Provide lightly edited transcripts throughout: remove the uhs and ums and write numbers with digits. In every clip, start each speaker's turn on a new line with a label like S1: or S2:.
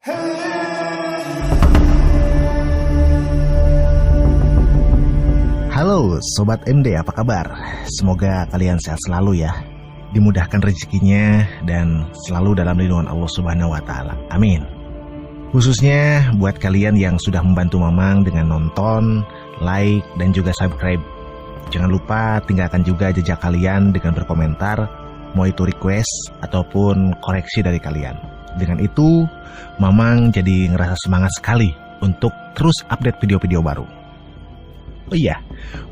S1: Halo Sobat MD, apa kabar? Semoga kalian sehat selalu ya, dimudahkan rezekinya dan selalu dalam lindungan Allah Subhanahu wa Ta'ala. Amin. Khususnya buat kalian yang sudah membantu Mamang dengan nonton, like, dan juga subscribe. Jangan lupa tinggalkan juga jejak kalian dengan berkomentar, mau itu request ataupun koreksi dari kalian. Dengan itu, Mamang jadi ngerasa semangat sekali untuk terus update video-video baru. Oh iya,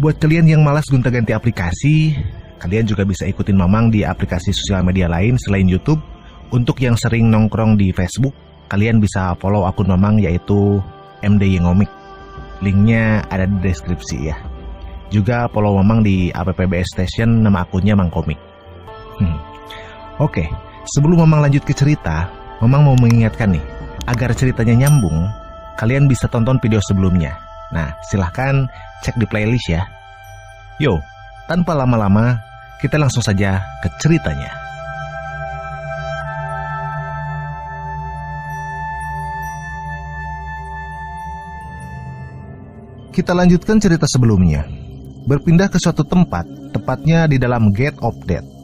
S1: buat kalian yang malas gonta-ganti aplikasi, kalian juga bisa ikutin Mamang di aplikasi sosial media lain selain YouTube. Untuk yang sering nongkrong di Facebook, kalian bisa follow akun Mamang yaitu MD Ngomik. Linknya ada di deskripsi ya. Juga follow Mamang di AppBS Station, nama akunnya Mang Komik. Oke, sebelum Mamang lanjut ke cerita, Mamang mau mengingatkan nih, agar ceritanya nyambung, kalian bisa tonton video sebelumnya. Nah, silahkan cek di playlist ya. Yo, tanpa lama-lama, kita langsung saja ke ceritanya. Kita lanjutkan cerita sebelumnya. Berpindah ke suatu tempat, tepatnya di dalam Gate of Death.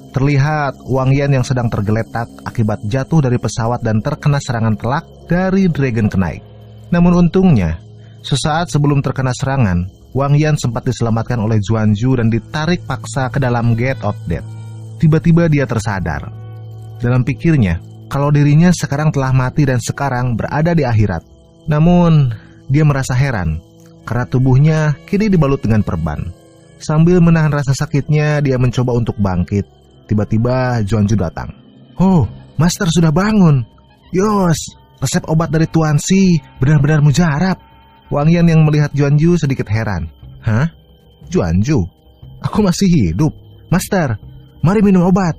S1: Terlihat Wang Yan yang sedang tergeletak akibat jatuh dari pesawat dan terkena serangan telak dari Dragon Knight. Namun untungnya, sesaat sebelum terkena serangan, Wang Yan sempat diselamatkan oleh Zuanju dan ditarik paksa ke dalam Gate of Death. Tiba-tiba dia tersadar. Dalam pikirnya, kalau dirinya sekarang telah mati dan sekarang berada di akhirat. Namun, dia merasa heran, karena tubuhnya kini dibalut dengan perban. Sambil menahan rasa sakitnya, dia mencoba untuk bangkit. Tiba-tiba Zuanju datang. "Oh, Master sudah bangun. Yos, resep obat dari Tuan Si benar-benar mujarab." Wang Yan yang melihat Zuanju sedikit heran. "Hah? Zuanju? Aku masih hidup. Master, mari minum obat."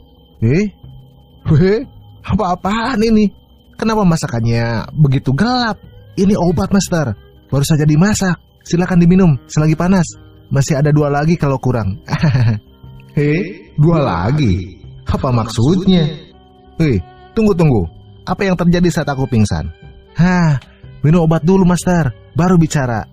S1: Apa-apaan ini? Kenapa masakannya begitu gelap? Ini obat, Master. Baru saja dimasak. Silakan diminum selagi panas. Masih ada 2 lagi kalau kurang." 2 lagi? Apa maksudnya? Tunggu. Apa yang terjadi saat aku pingsan? Minum obat dulu, Master, baru bicara.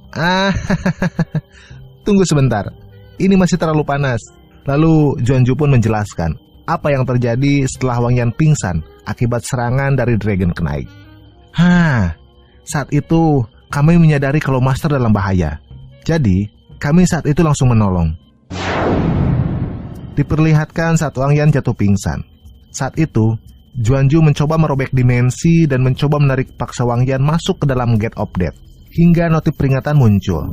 S1: Tunggu sebentar, ini masih terlalu panas. Lalu Zuanju pun menjelaskan apa yang terjadi setelah Wang Yan pingsan akibat serangan dari Dragon Knight. Saat itu kami menyadari kalau Master dalam bahaya. Jadi kami saat itu langsung menolong. Diperlihatkan saat Wang Yan jatuh pingsan. Saat itu Zuanju mencoba merobek dimensi dan mencoba menarik paksa Wang Yan masuk ke dalam Gate of Death. Hingga notif peringatan muncul.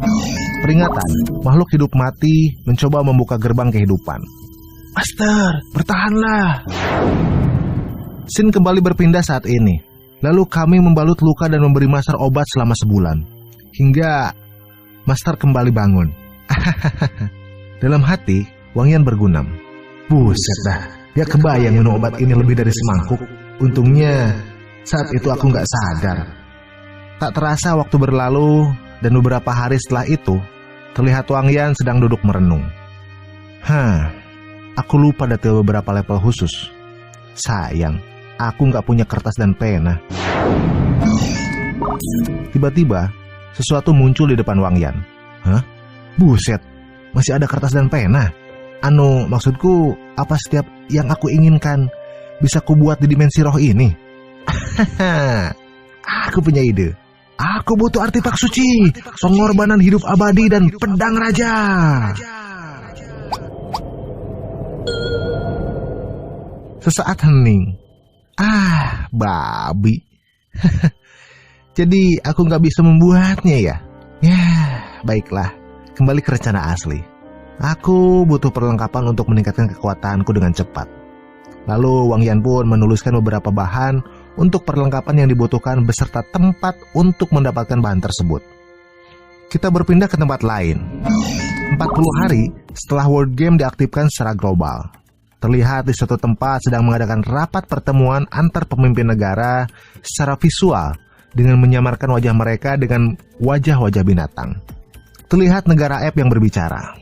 S1: Peringatan, makhluk hidup mati mencoba membuka gerbang kehidupan. "Master, bertahanlah." Scene kembali berpindah saat ini. Lalu kami membalut luka dan memberi Master obat selama sebulan. Hingga Master kembali bangun. Dalam hati, Wang Yan bergumam. "Buset dah, gak kebayang minum obat ini lebih dari semangkuk. Untungnya saat itu aku gak sadar." Tak terasa waktu berlalu dan beberapa hari setelah itu, terlihat Wang Yan sedang duduk merenung. Aku lupa detail beberapa level khusus. Sayang, aku gak punya kertas dan pena. Tiba-tiba, sesuatu muncul di depan Wang Yan. Buset, masih ada kertas dan pena? Maksudku, apa setiap yang aku inginkan bisa kubuat di dimensi roh ini? Aku punya ide. Aku butuh artefak suci, pengorbanan hidup abadi dan pedang raja. Sesaat hening. Babi. Jadi aku gak bisa membuatnya ya? Ya, baiklah. Kembali ke rencana asli. Aku butuh perlengkapan untuk meningkatkan kekuatanku dengan cepat. Lalu Wang Yan pun menuliskan beberapa bahan untuk perlengkapan yang dibutuhkan beserta tempat untuk mendapatkan bahan tersebut. Kita berpindah ke tempat lain. 40 hari setelah World Game diaktifkan secara global. Terlihat di suatu tempat sedang mengadakan rapat pertemuan antar pemimpin negara secara visual dengan menyamarkan wajah mereka dengan wajah-wajah binatang. Terlihat negara F yang berbicara.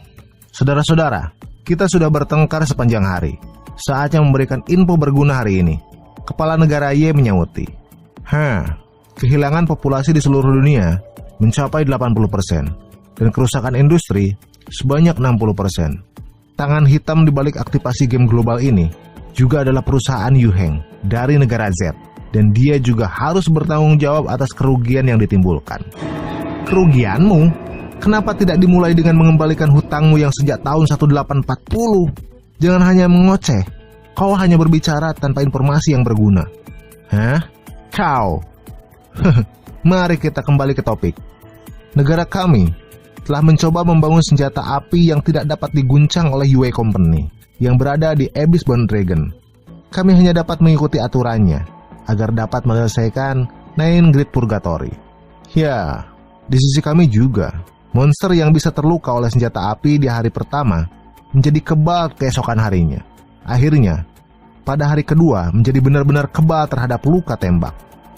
S1: "Saudara-saudara, kita sudah bertengkar sepanjang hari. Saatnya memberikan info berguna hari ini." Kepala negara Y menyauti. Kehilangan populasi di seluruh dunia mencapai 80% dan kerusakan industri sebanyak 60%. Tangan hitam di balik aktivasi game global ini juga adalah perusahaan Yuheng dari negara Z, dan dia juga harus bertanggung jawab atas kerugian yang ditimbulkan. Kerugianmu? Kenapa tidak dimulai dengan mengembalikan hutangmu yang sejak tahun 1840? Jangan hanya mengoceh. Kau hanya berbicara tanpa informasi yang berguna. Kau? Mari kita kembali ke topik. Negara kami telah mencoba membangun senjata api yang tidak dapat diguncang oleh Yue Company yang berada di Abyss Bound Dragon. Kami hanya dapat mengikuti aturannya agar dapat menyelesaikan Nine Great Purgatory. Ya, di sisi kami juga, monster yang bisa terluka oleh senjata api di hari pertama menjadi kebal keesokan harinya. Akhirnya, pada hari kedua menjadi benar-benar kebal terhadap luka tembak.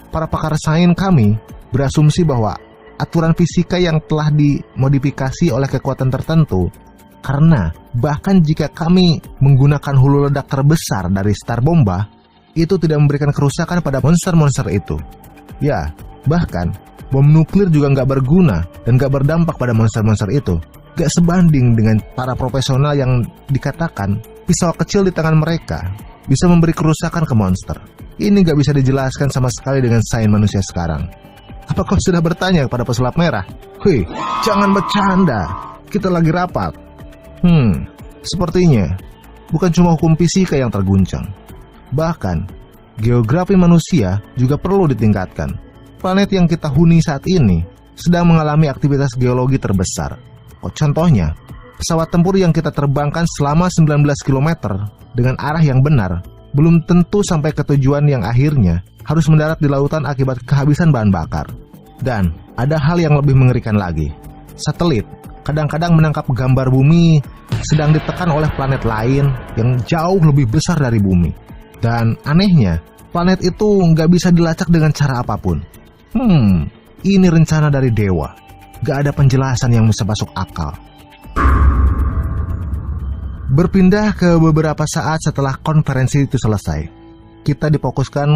S1: Para pakar sains kami berasumsi bahwa aturan fisika yang telah dimodifikasi oleh kekuatan tertentu, karena bahkan jika kami menggunakan hulu ledak terbesar dari Star Bomba, itu tidak memberikan kerusakan pada monster-monster itu. Ya, bahkan bom nuklir juga nggak berguna dan nggak berdampak pada monster-monster itu. Nggak sebanding dengan para profesional yang dikatakan pisau kecil di tangan mereka bisa memberi kerusakan ke monster. Ini nggak bisa dijelaskan sama sekali dengan sains manusia sekarang. Apa kau sudah bertanya kepada pesulap merah? Wih, jangan bercanda. Kita lagi rapat. Sepertinya bukan cuma hukum fisika yang terguncang. Bahkan, geografi manusia juga perlu ditingkatkan. Planet yang kita huni saat ini sedang mengalami aktivitas geologi terbesar. Contohnya, pesawat tempur yang kita terbangkan selama 19 km dengan arah yang benar belum tentu sampai ke tujuan yang akhirnya harus mendarat di lautan akibat kehabisan bahan bakar. Dan ada hal yang lebih mengerikan lagi. Satelit kadang-kadang menangkap gambar bumi sedang ditekan oleh planet lain yang jauh lebih besar dari bumi. Dan anehnya, planet itu nggak bisa dilacak dengan cara apapun. Ini rencana dari dewa. Gak ada penjelasan yang bisa masuk akal. Berpindah ke beberapa saat setelah konferensi itu selesai, kita difokuskan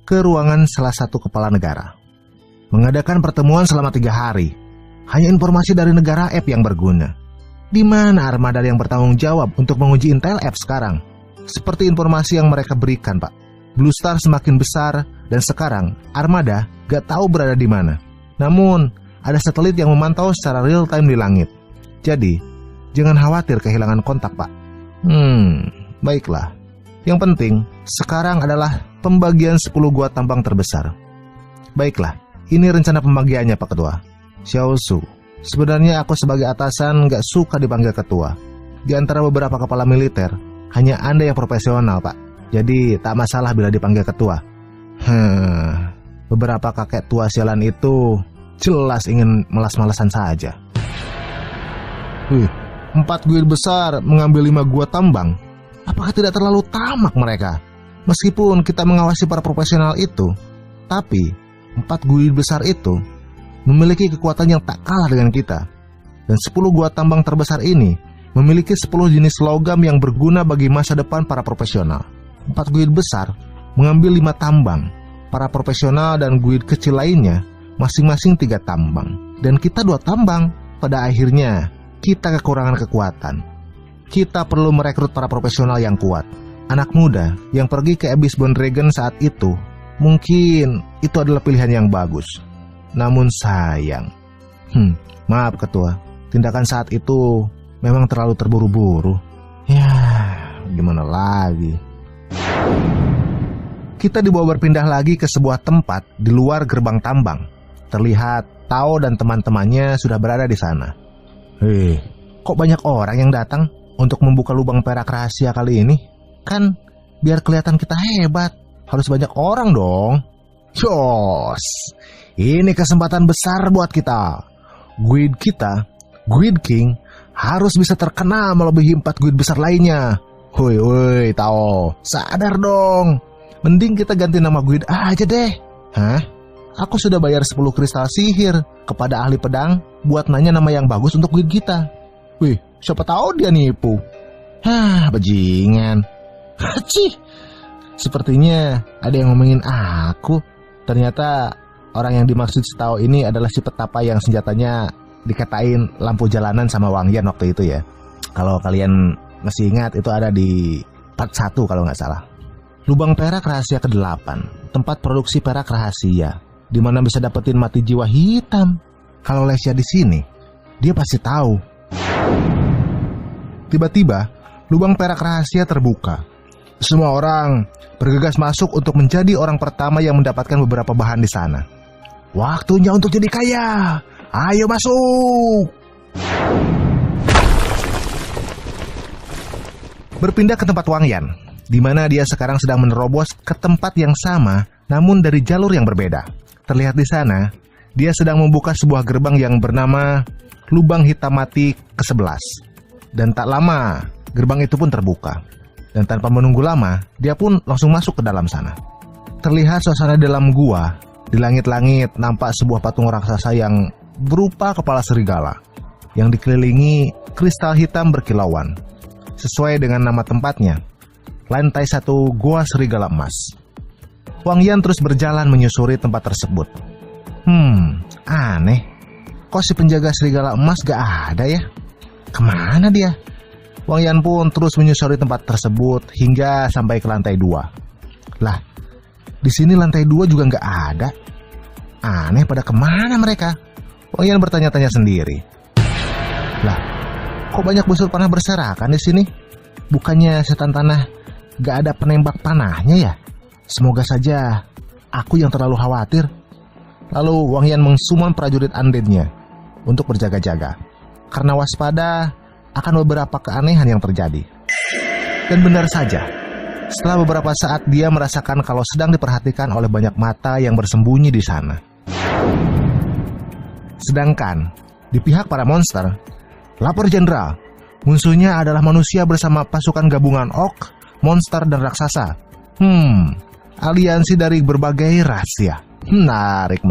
S1: ke ruangan salah satu kepala negara. Mengadakan pertemuan selama 3 hari. Hanya informasi dari negara F yang berguna. Di mana armada yang bertanggung jawab untuk menguji Intel F sekarang? Seperti informasi yang mereka berikan, Pak. Blue Star semakin besar dan sekarang armada gak tahu berada di mana. Namun, ada satelit yang memantau secara real time di langit. Jadi, jangan khawatir kehilangan kontak, Pak. Baiklah. Yang penting, sekarang adalah pembagian 10 gua tambang terbesar. Baiklah, ini rencana pembagiannya, Pak Ketua. Xiao Su, sebenarnya aku sebagai atasan gak suka dipanggil ketua. Di antara beberapa kepala militer, hanya Anda yang profesional, Pak. Jadi, tak masalah bila dipanggil ketua. Beberapa kakek tua sialan itu jelas ingin malas-malasan saja. 4 guild besar mengambil 5 gua tambang. Apakah tidak terlalu tamak mereka? Meskipun kita mengawasi para profesional itu, tapi 4 guild besar itu memiliki kekuatan yang tak kalah dengan kita. Dan 10 gua tambang terbesar ini memiliki 10 jenis logam yang berguna bagi masa depan para profesional. 4 guild besar mengambil 5 tambang. Para profesional dan guild kecil lainnya masing-masing 3 tambang. Dan kita 2 tambang. Pada akhirnya, kita kekurangan kekuatan. Kita perlu merekrut para profesional yang kuat. Anak muda yang pergi ke Abyss Bound Dragon saat itu, mungkin itu adalah pilihan yang bagus. Namun sayang. Maaf Ketua, tindakan saat itu memang terlalu terburu-buru. Ya, gimana lagi? Kita dibawa berpindah lagi ke sebuah tempat di luar gerbang tambang. Terlihat Tao dan teman-temannya sudah berada di sana. Kok banyak orang yang datang untuk membuka lubang perak rahasia kali ini? Kan biar kelihatan kita hebat, harus banyak orang dong. Yos, ini kesempatan besar buat kita. Guild kita, Guild King, harus bisa terkenal melebihi 4 guild besar lainnya. Woi, Tao, sadar dong. Mending kita ganti nama guild aja deh. Aku sudah bayar 10 kristal sihir kepada ahli pedang buat nanya nama yang bagus untuk guild kita. Wih, siapa tahu dia nipu. Bajingan. Cih, sepertinya ada yang ngomongin aku. Ternyata orang yang dimaksud si Tao ini adalah si petapa yang senjatanya dikatain lampu jalanan sama Wang Yan waktu itu ya. Kalau kalian masih ingat, itu ada di part 1 kalau nggak salah. Lubang perak rahasia ke-8, tempat produksi perak rahasia, di mana bisa dapetin mati jiwa hitam. Kalau Lesya di sini, dia pasti tahu. Tiba-tiba, lubang perak rahasia terbuka. Semua orang bergegas masuk untuk menjadi orang pertama yang mendapatkan beberapa bahan di sana. Waktunya untuk jadi kaya. Ayo masuk. Berpindah ke tempat Wang Yan, di mana dia sekarang sedang menerobos ke tempat yang sama, namun dari jalur yang berbeda. Terlihat di sana, dia sedang membuka sebuah gerbang yang bernama Lubang Hitam Mati ke-11. Dan tak lama, gerbang itu pun terbuka. Dan tanpa menunggu lama, dia pun langsung masuk ke dalam sana. Terlihat suasana dalam gua. Di langit-langit nampak sebuah patung raksasa yang berupa kepala serigala, yang dikelilingi kristal hitam berkilauan. Sesuai dengan nama tempatnya, lantai 1 Gua Serigala Emas. Wang Yan terus berjalan menyusuri tempat tersebut. Aneh. Kok si penjaga serigala emas gak ada ya? Kemana dia? Wang Yan pun terus menyusuri tempat tersebut hingga sampai ke lantai 2. Lah, di sini lantai 2 juga gak ada. Aneh, pada kemana mereka? Wang Yan bertanya-tanya sendiri. Lah, kok banyak busur panah berserakan di sini? Bukannya setan tanah gak ada penembak panahnya ya? Semoga saja aku yang terlalu khawatir. Lalu Wang Yan mengsummon prajurit undeadnya untuk berjaga-jaga, karena waspada akan beberapa keanehan yang terjadi. Dan benar saja, setelah beberapa saat dia merasakan kalau sedang diperhatikan oleh banyak mata yang bersembunyi di sana. Sedangkan di pihak para monster, lapor jenderal, musuhnya adalah manusia bersama pasukan gabungan orc, monster, dan raksasa. Aliansi dari berbagai ras ya. Menarik.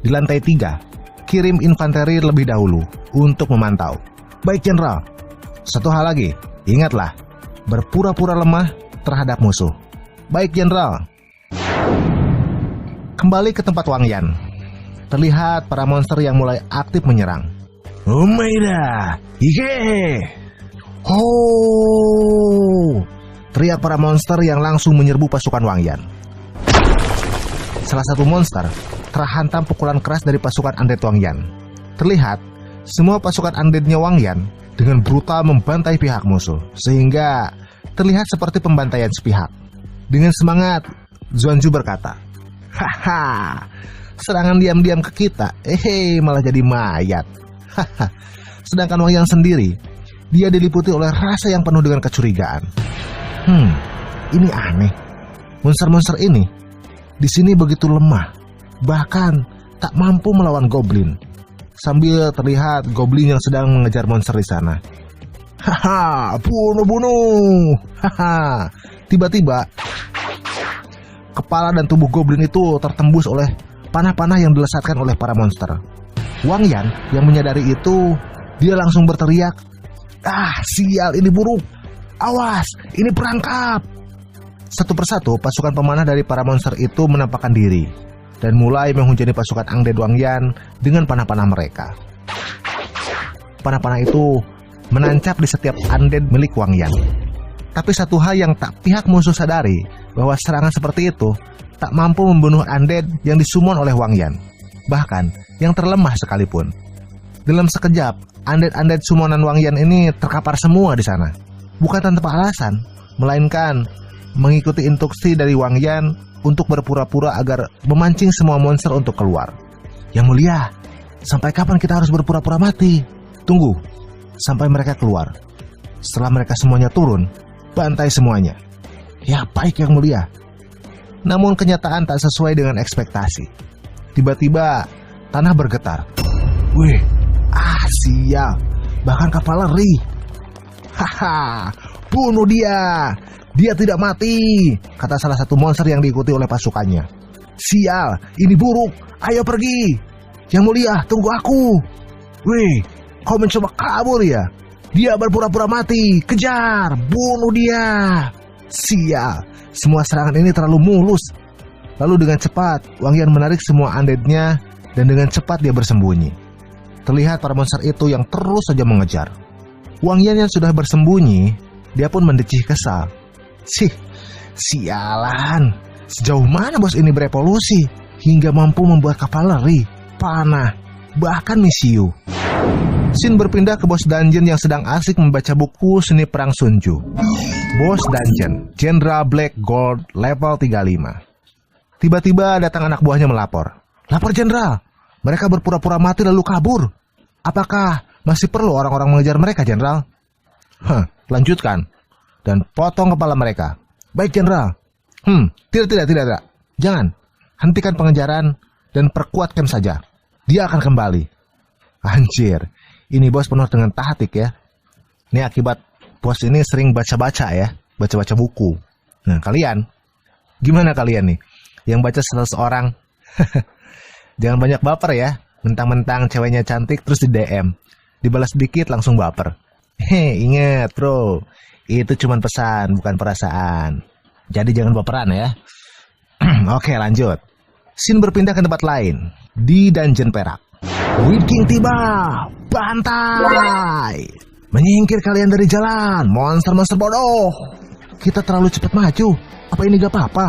S1: Di lantai 3, kirim infanteri lebih dahulu untuk memantau. Baik, jenderal. Satu hal lagi, ingatlah, berpura-pura lemah terhadap musuh. Baik, jenderal. Kembali ke tempat Wang Yan. Terlihat para monster yang mulai aktif menyerang. Umaida, Ike! Oh! Teriak para monster yang langsung menyerbu pasukan Wang Yan. Salah satu monster terhantam pukulan keras dari pasukan undead Wang Yan. Terlihat semua pasukan undeadnya Wang Yan dengan brutal membantai pihak musuh, sehingga terlihat seperti pembantaian sepihak. Dengan semangat, Zuanju berkata, "Haha, serangan diam-diam ke kita, malah jadi mayat." Sedangkan Wang Yan sendiri, dia diliputi oleh rasa yang penuh dengan kecurigaan. Ini aneh. Monster-monster ini di sini begitu lemah, bahkan tak mampu melawan goblin. Sambil terlihat goblin yang sedang mengejar monster di sana. Bunuh. Tiba-tiba kepala dan tubuh goblin itu tertembus oleh panah-panah yang dilesatkan oleh para monster. Wang Yan yang menyadari itu, dia langsung berteriak, sial, ini buruk. Awas, ini perangkap. Satu persatu pasukan pemanah dari para monster itu menampakkan diri dan mulai menghujani pasukan undead Wang Yan dengan panah-panah mereka. Panah-panah itu menancap di setiap undead milik Wang Yan. Tapi satu hal yang tak pihak musuh sadari, bahwa serangan seperti itu tak mampu membunuh undead yang disummon oleh Wang Yan, bahkan yang terlemah sekalipun. Dalam sekejap, undead summonan Wang Yan ini terkapar semua di sana. Bukan tanpa alasan, melainkan mengikuti instruksi dari Wang Yan untuk berpura-pura agar memancing semua monster untuk keluar. Yang mulia, sampai kapan kita harus berpura-pura mati? Tunggu, sampai mereka keluar. Setelah mereka semuanya turun, bantai semuanya. Ya, baik yang mulia. Namun kenyataan tak sesuai dengan ekspektasi. Tiba-tiba, tanah bergetar. Wih, sial, bahkan kavaleri. Bunuh dia. Dia tidak mati, kata salah satu monster yang diikuti oleh pasukannya. Sial, ini buruk. Ayo pergi. Yang mulia, tunggu aku. Wih, kau mencoba kabur ya? Dia berpura-pura mati. Kejar, bunuh dia. Sial, semua serangan ini terlalu mulus. Lalu dengan cepat, Wang Yan menarik semua undead-nya dan dengan cepat dia bersembunyi. Terlihat para monster itu yang terus saja mengejar. Wang Yan yang sudah bersembunyi, dia pun mendecih kesal. Sialan, sejauh mana bos ini berevolusi hingga mampu membuat kavaleri, panah, bahkan misiu. Shin berpindah ke bos dungeon yang sedang asik membaca buku seni perang Sunju. Bos dungeon, Jenderal Black Gold level 35. Tiba-tiba datang anak buahnya melapor. Lapor Jenderal, mereka berpura-pura mati lalu kabur. Apakah masih perlu orang-orang mengejar mereka, Jenderal? Lanjutkan dan potong kepala mereka. Baik, Jenderal. Tidak. Jangan. Hentikan pengejaran dan perkuat camp saja. Dia akan kembali. Anjir, ini bos penuh dengan tahtik ya. Ini akibat bos ini sering baca-baca ya, baca-baca buku. Nah, kalian, gimana kalian nih? Yang baca 100 orang. Jangan banyak baper ya. Mentang-mentang ceweknya cantik terus di DM. Dibalas sedikit langsung baper. Ingat bro, itu cuma pesan bukan perasaan. Jadi jangan baperan ya. Oke, lanjut. Shin berpindah ke tempat lain di dungeon perak. Witch King tiba. Bantai. Menyingkir kalian dari jalan, monster-monster bodoh. Kita terlalu cepat maju. Apa ini gak apa-apa?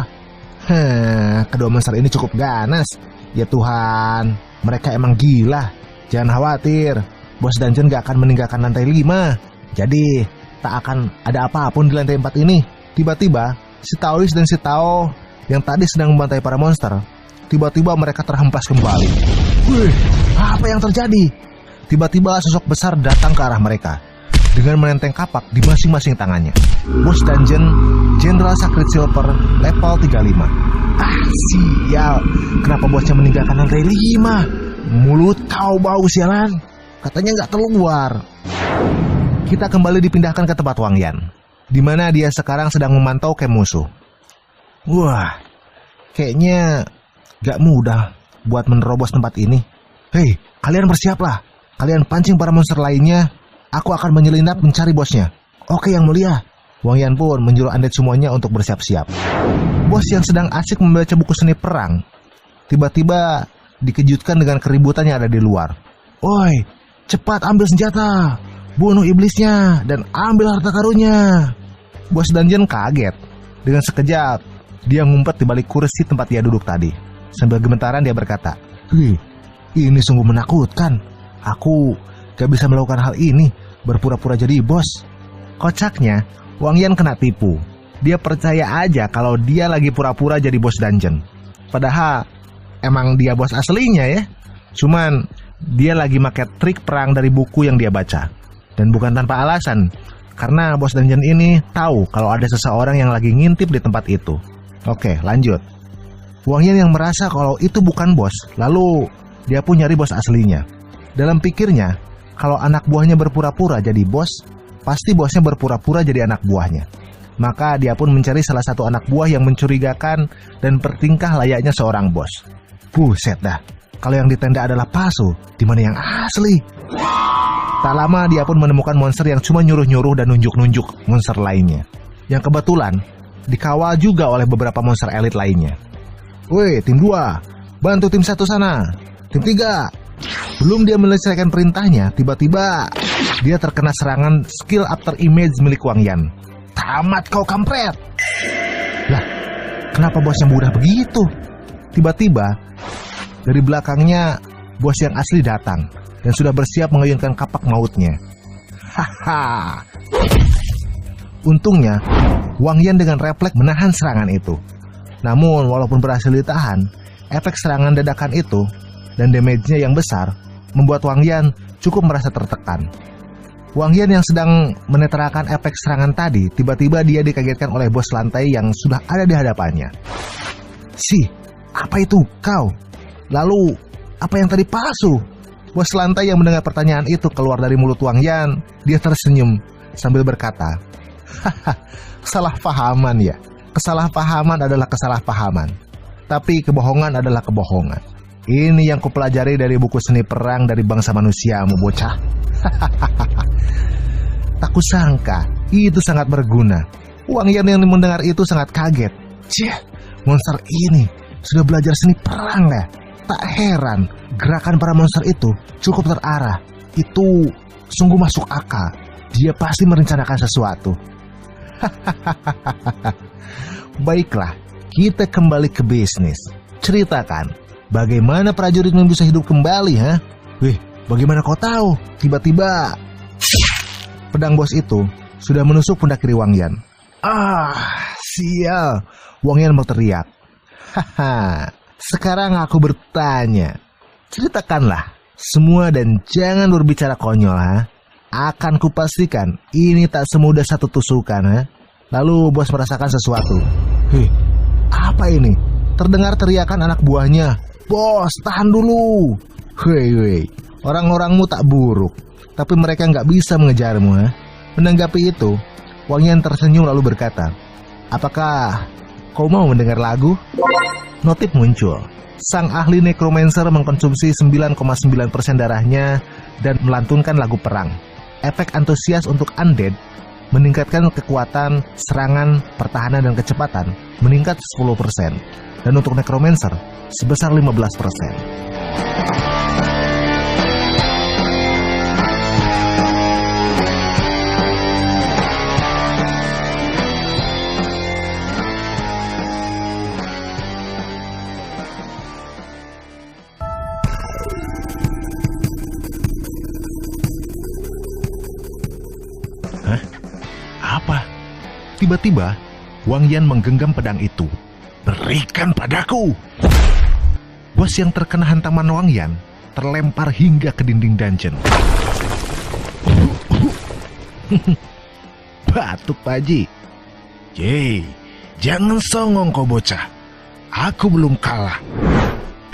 S1: Kedua monster ini cukup ganas. Ya Tuhan, mereka emang gila. Jangan khawatir, bos dungeon gak akan meninggalkan lantai 5. Jadi, tak akan ada apapun di lantai 4 ini. Tiba-tiba, si Taois dan si Tao yang tadi sedang membantai para monster, tiba-tiba mereka terhempas kembali. Wih, apa yang terjadi? Tiba-tiba sosok besar datang ke arah mereka dengan menenteng kapak di masing-masing tangannya. Bos dungeon, Jenderal Sacred Silver level 35. Sial, kenapa bosnya meninggalkan lantai 5? Mulut kau bau sialan. Katanya nggak keluar. Kita kembali dipindahkan ke tempat Wang Yan, di mana dia sekarang sedang memantau camp musuh. Wah, kayaknya gak mudah buat menerobos tempat ini. Hei, kalian bersiaplah. Kalian pancing para monster lainnya. Aku akan menyelinap mencari bosnya. Oke, Yang Mulia. Wang Yan pun menyuruh undead semuanya untuk bersiap-siap. Bos yang sedang asik membaca buku seni perang tiba-tiba dikejutkan dengan keributan yang ada di luar. Oi, cepat ambil senjata, bunuh iblisnya, dan ambil harta karunnya. Bos dungeon kaget. Dengan sekejap, dia ngumpet di balik kursi tempat dia duduk tadi. Sambil gemetaran dia berkata, ini sungguh menakutkan. Aku gak bisa melakukan hal ini, berpura-pura jadi bos. Kocaknya, Wang Yan kena tipu. Dia percaya aja kalau dia lagi pura-pura jadi bos dungeon. Padahal emang dia bos aslinya ya. Cuman dia lagi pakai trik perang dari buku yang dia baca. Dan bukan tanpa alasan. Karena bos dungeon ini tahu kalau ada seseorang yang lagi ngintip di tempat itu. Oke, lanjut. Wang Yan yang merasa kalau itu bukan bos, lalu dia pun nyari bos aslinya. Dalam pikirnya, kalau anak buahnya berpura-pura jadi bos, pasti bosnya berpura-pura jadi anak buahnya. Maka dia pun mencari salah satu anak buah yang mencurigakan dan bertingkah layaknya seorang bos. Buset dah, kalau yang di tenda adalah palsu, di mana yang asli? Tak lama dia pun menemukan monster yang cuma nyuruh-nyuruh dan nunjuk-nunjuk monster lainnya, yang kebetulan dikawal juga oleh beberapa monster elit lainnya. Woi, tim 2, bantu tim 1 sana. Tim 3. Belum dia menyelesaikan perintahnya, tiba-tiba dia terkena serangan skill after image milik Wang Yan. Tamat kau kampret. Lah, kenapa bosnya mudah begitu? Tiba-tiba dari belakangnya bos yang asli datang dan sudah bersiap mengayunkan kapak mautnya. Haha. Untungnya Wang Yan dengan refleks menahan serangan itu. Namun walaupun berhasil ditahan, efek serangan dadakan itu dan damage-nya yang besar membuat Wang Yan cukup merasa tertekan. Wang Yan yang sedang menetralkan efek serangan tadi, tiba-tiba dia dikagetkan oleh bos lantai yang sudah ada di hadapannya. Apa itu kau? Lalu, apa yang tadi palsu? Bos lantai yang mendengar pertanyaan itu keluar dari mulut Wang Yan, dia tersenyum sambil berkata, kesalahpahaman ya. Kesalahpahaman adalah kesalahpahaman. Tapi kebohongan adalah kebohongan. Ini yang kupelajari dari buku seni perang dari bangsa manusiamu, bocah. Tak kusangka itu sangat berguna. Wang Yan yang mendengar itu sangat kaget. Monster ini sudah belajar seni perang ya. Tak heran gerakan para monster itu cukup terarah. Itu sungguh masuk akal. Dia pasti merencanakan sesuatu. Baiklah, kita kembali ke bisnis. Ceritakan, bagaimana prajuritmu bisa hidup kembali, ha? Wih, bagaimana kau tahu? Tiba-tiba pedang bos itu sudah menusuk pundak kiri Wang Yan. Sial, Wang Yan berteriak. Sekarang aku bertanya, ceritakanlah semua dan jangan berbicara konyol, ha? Akan kupastikan ini tak semudah satu tusukan, ha? Lalu bos merasakan sesuatu. Apa ini? Terdengar teriakan anak buahnya. Bos, tahan dulu. Hei, orang-orangmu tak buruk, tapi mereka nggak bisa mengejarmu, ha? Menanggapi itu, Wang Yan tersenyum lalu berkata, apakah kau mau mendengar lagu? Notif muncul. Sang ahli necromancer mengkonsumsi 9,9% darahnya dan melantunkan lagu perang. Efek antusias untuk undead meningkatkan kekuatan, serangan, pertahanan, dan kecepatan meningkat 10%. Dan untuk necromancer sebesar 15%. Apa? Tiba-tiba, Wang Yan menggenggam pedang itu. Berikan padaku! Bos yang terkena hantaman Wang Yan terlempar hingga ke dinding dungeon. Batuk Paji. Jangan songong kau bocah. Aku belum kalah.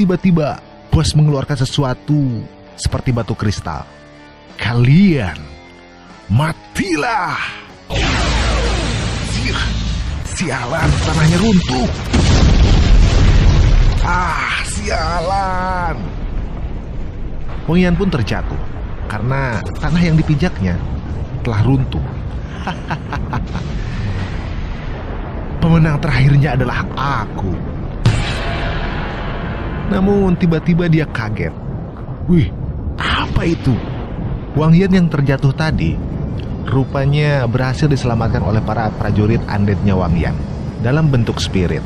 S1: Tiba-tiba, bos mengeluarkan sesuatu seperti batu kristal. Kalian, matilah! Sialan, tanahnya runtuh. Sialan. Wang Yan pun terjatuh karena tanah yang dipijaknya telah runtuh. Pemenang terakhirnya adalah aku. Namun tiba-tiba dia kaget. Wih, apa itu? Wang Yan yang terjatuh tadi rupanya berhasil diselamatkan oleh para prajurit undeadnya Wang Yan dalam bentuk spirit.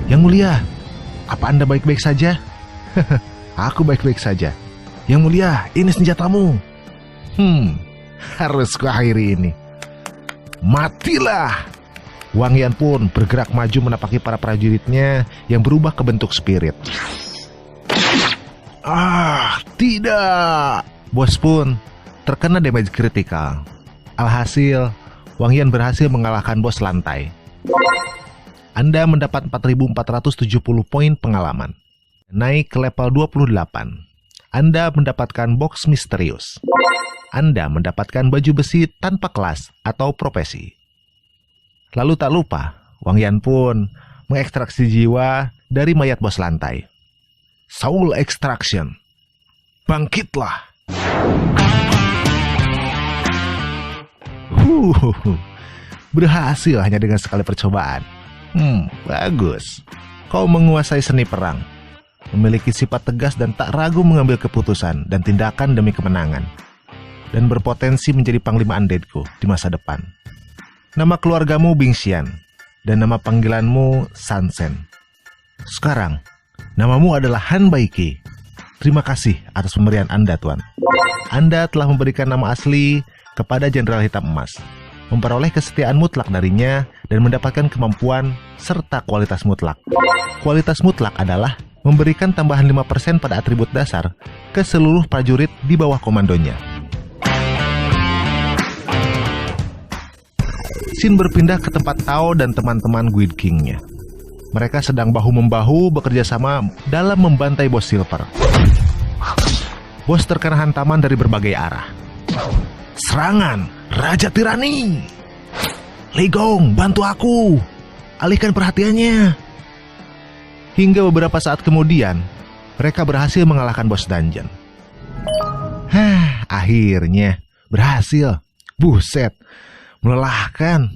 S1: Yang mulia, apa Anda baik-baik saja? Aku baik-baik saja. Yang mulia, ini senjatamu. Harus kuakhiri ini. Matilah! Wang Yan pun bergerak maju menapaki para prajuritnya yang berubah ke bentuk spirit. Tidak! Bos pun terkena damage kritikal. Alhasil, Wang Yan berhasil mengalahkan bos lantai. Anda mendapat 4.470 poin pengalaman. Naik ke level 28. Anda mendapatkan box misterius. Anda mendapatkan baju besi tanpa kelas atau profesi. Lalu tak lupa, Wang Yan pun mengekstraksi jiwa dari mayat bos lantai. Soul Extraction. Bangkitlah! Berhasil hanya dengan sekali percobaan. Bagus. Kau menguasai seni perang, memiliki sifat tegas dan tak ragu mengambil keputusan dan tindakan demi kemenangan, dan berpotensi menjadi panglima undeadku di masa depan. Nama keluargamu Bing Xian, dan nama panggilanmu Sansen. Sekarang, namamu adalah Han Baiki. Terima kasih atas pemberian Anda, Tuan. Anda telah memberikan nama asli kepada Jenderal Hitam Emas, memperoleh kesetiaan mutlak darinya, dan mendapatkan kemampuan serta kualitas mutlak. Kualitas mutlak adalah memberikan tambahan 5% pada atribut dasar ke seluruh prajurit di bawah komandonya. Xin berpindah ke tempat Tao dan teman-teman Guild King-nya. Mereka sedang bahu-membahu bekerja sama dalam membantai bos Silver. Bos terkena hantaman dari berbagai arah. Serangan Raja Tirani! Li Gong, bantu aku! Alihkan perhatiannya! Hingga beberapa saat kemudian, mereka berhasil mengalahkan bos dungeon. Akhirnya berhasil. Buset, melelahkan.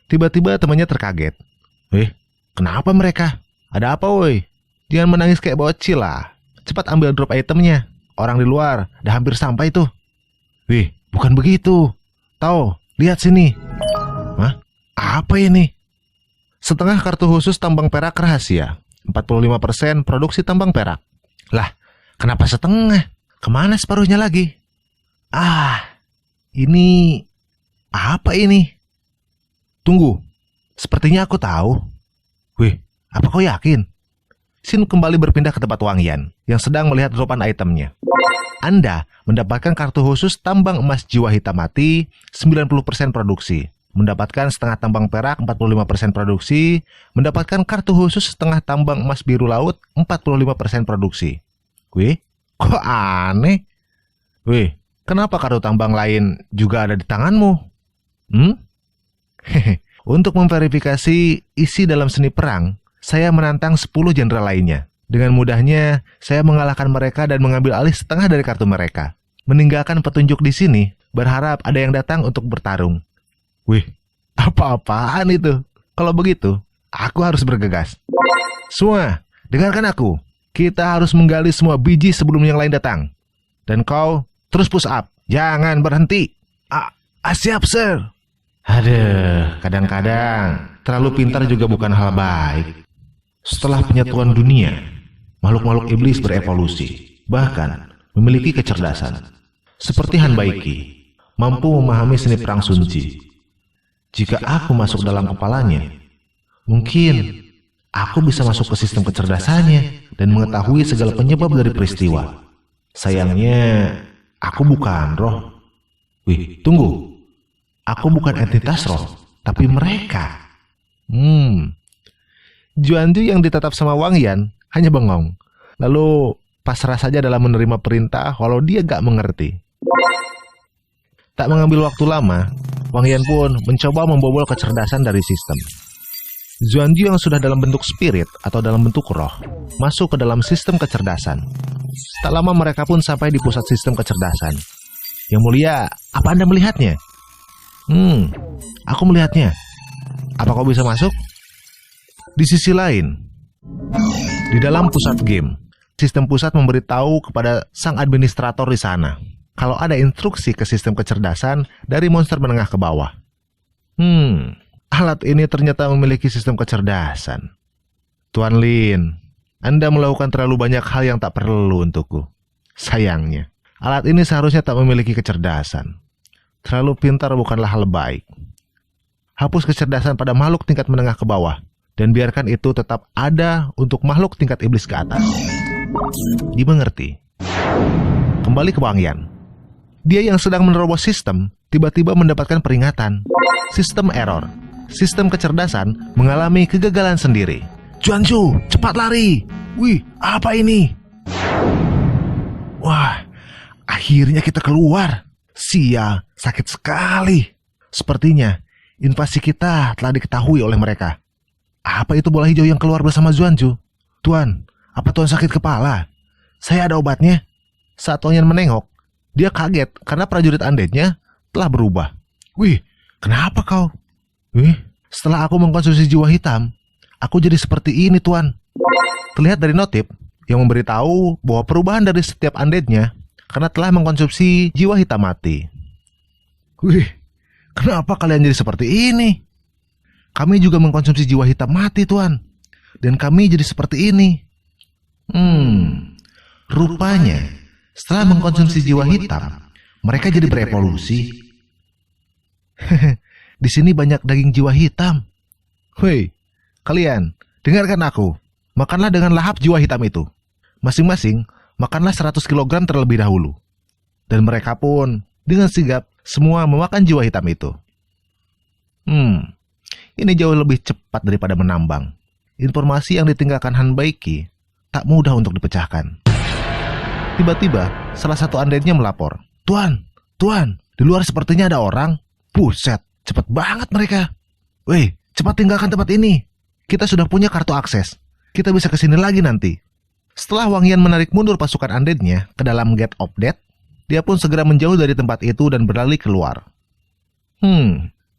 S1: Tiba-tiba temannya terkaget. Kenapa mereka? Ada apa woi? Jangan menangis kayak bocil lah. Cepat ambil drop itemnya. Orang di luar udah hampir sampai tuh. Wih, bukan begitu. Tahu, lihat sini. Hah? Apa ini? Setengah kartu khusus tambang perak rahasia. 45% produksi tambang perak. Lah, kenapa setengah? Kemana separuhnya lagi? Ini... Apa ini? Tunggu, sepertinya aku tahu. Wih, apa kau yakin? Sin kembali berpindah ke tempat Wang Yan yang sedang melihat dropan itemnya. Anda mendapatkan kartu khusus tambang emas jiwa hitam mati 90% produksi. Mendapatkan setengah tambang perak 45% produksi. Mendapatkan kartu khusus setengah tambang emas biru laut 45% produksi. Wih, kok aneh? Wih, kenapa kartu tambang lain juga ada di tanganmu? Untuk memverifikasi isi dalam seni perang, saya menantang 10 jenderal lainnya. Dengan mudahnya, saya mengalahkan mereka dan mengambil alih setengah dari kartu mereka. Meninggalkan petunjuk di sini, berharap ada yang datang untuk bertarung. Wih, apa-apaan itu? Kalau begitu, aku harus bergegas. Semua, dengarkan aku. Kita harus menggali semua biji sebelum yang lain datang. Dan kau terus push up, jangan berhenti. Siap, sir. Aduh, kadang-kadang terlalu pintar juga bukan hal baik. Setelah penyatuan dunia, makhluk-makhluk iblis berevolusi, bahkan memiliki kecerdasan. Seperti Han Baiki, mampu memahami seni perang Sun Ji. Jika aku masuk dalam kepalanya, mungkin aku bisa masuk ke sistem kecerdasannya dan mengetahui segala penyebab dari peristiwa. Sayangnya, aku bukan roh. Wih, tunggu. Aku bukan entitas roh, tapi mereka. Juanju yang ditatap sama Wang Yan hanya bengong. Lalu pasrah saja dalam menerima perintah walau dia gak mengerti. Tak mengambil waktu lama, Wang Yan pun mencoba membobol kecerdasan dari sistem. Juanju yang sudah dalam bentuk spirit atau dalam bentuk roh masuk ke dalam sistem kecerdasan. Tak lama mereka pun sampai di pusat sistem kecerdasan. Yang mulia, apa Anda melihatnya? Aku melihatnya. Apa kau bisa masuk? Di sisi lain, di dalam pusat game, sistem pusat memberitahu kepada sang administrator di sana kalau ada instruksi ke sistem kecerdasan dari monster menengah ke bawah. Alat ini ternyata memiliki sistem kecerdasan. Tuan Lin, Anda melakukan terlalu banyak hal yang tak perlu untukku. Sayangnya, alat ini seharusnya tak memiliki kecerdasan. Terlalu pintar bukanlah hal baik. Hapus kecerdasan pada makhluk tingkat menengah ke bawah, dan biarkan itu tetap ada untuk makhluk tingkat iblis ke atas. Dimengerti. Kembali ke Wang Yan. Dia yang sedang menerobos sistem, tiba-tiba mendapatkan peringatan. Sistem error. Sistem kecerdasan mengalami kegagalan sendiri. Juanju, cepat lari! Wih, apa ini? Wah, akhirnya kita keluar. Sia, sakit sekali. Sepertinya invasi kita telah diketahui oleh mereka. Apa itu bola hijau yang keluar bersama Juanju? Tuan, apa Tuan sakit kepala? Saya ada obatnya. Saat Wang Yan menengok, dia kaget karena prajurit undeadnya telah berubah. Wih, kenapa kau? Wih, setelah aku mengkonsumsi jiwa hitam, aku jadi seperti ini, Tuan. Terlihat dari notif yang memberitahu bahwa perubahan dari setiap undeadnya karena telah mengkonsumsi jiwa hitam mati. Wih, kenapa kalian jadi seperti ini? Kami juga mengkonsumsi jiwa hitam mati, Tuan. Dan kami jadi seperti ini. Rupanya, setelah mengkonsumsi jiwa hitam, mereka jadi berevolusi. Di sini banyak daging jiwa hitam. Woi, kalian, dengarkan aku. Makanlah dengan lahap jiwa hitam itu. Masing-masing, makanlah 100 kg terlebih dahulu. Dan mereka pun, dengan sigap, semua memakan jiwa hitam itu. Ini jauh lebih cepat daripada menambang. Informasi yang ditinggalkan Han Baiki tak mudah untuk dipecahkan. Tiba-tiba, salah satu undeadnya melapor. Tuan, di luar sepertinya ada orang. Buset, cepet banget mereka. Weh, cepat tinggalkan tempat ini. Kita sudah punya kartu akses. Kita bisa kesini lagi nanti. Setelah Wang Yan menarik mundur pasukan undeadnya ke dalam Gate of Death, dia pun segera menjauh dari tempat itu dan berlari keluar.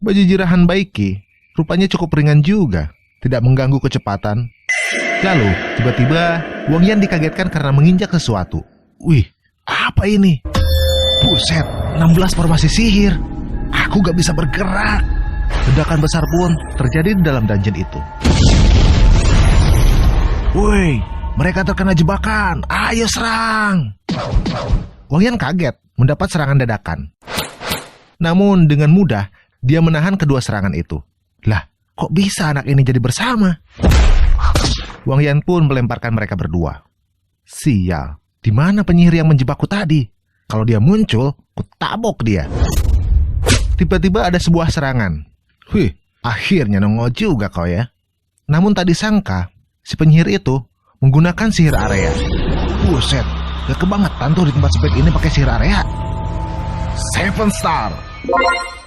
S1: Baju jirahan Baiki rupanya cukup ringan juga, tidak mengganggu kecepatan. Lalu, tiba-tiba Wang Yan dikagetkan karena menginjak sesuatu. Wih, apa ini? Buset, 16 formasi sihir. Aku gak bisa bergerak. Ledakan besar pun terjadi di dalam dungeon itu. Woi, mereka terkena jebakan. Ayo serang. Wang Yan kaget mendapat serangan dadakan. Namun dengan mudah dia menahan kedua serangan itu. Lah, kok bisa anak ini jadi bersama? Wang Yan pun melemparkan mereka berdua. Sial, di mana penyihir yang menjebakku tadi? Kalau dia muncul, ku tabok dia. Tiba-tiba ada sebuah serangan. Wih, akhirnya nongol juga kau ya. Namun tak disangka, si penyihir itu menggunakan sihir area. Buset, gak kebangetan tuh di tempat sempit ini pakai sihir area. Seven Star.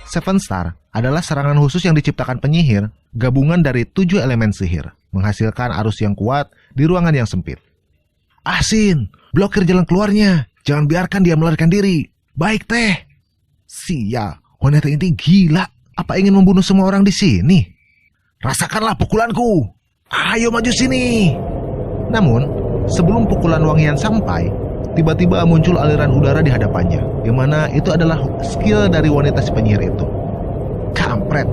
S1: Seven Star adalah serangan khusus yang diciptakan penyihir, gabungan dari 7 elemen sihir, menghasilkan arus yang kuat di ruangan yang sempit. Asin, blokir jalan keluarnya. Jangan biarkan dia melarikan diri. Baik teh. Sial, wanita ini gila. Apa ingin membunuh semua orang di sini? Rasakanlah pukulanku. Ayo maju sini. Namun, sebelum pukulan Wang Yan sampai, tiba-tiba muncul aliran udara di hadapannya, yang mana itu adalah skill dari wanita si penyihir itu. Kampret,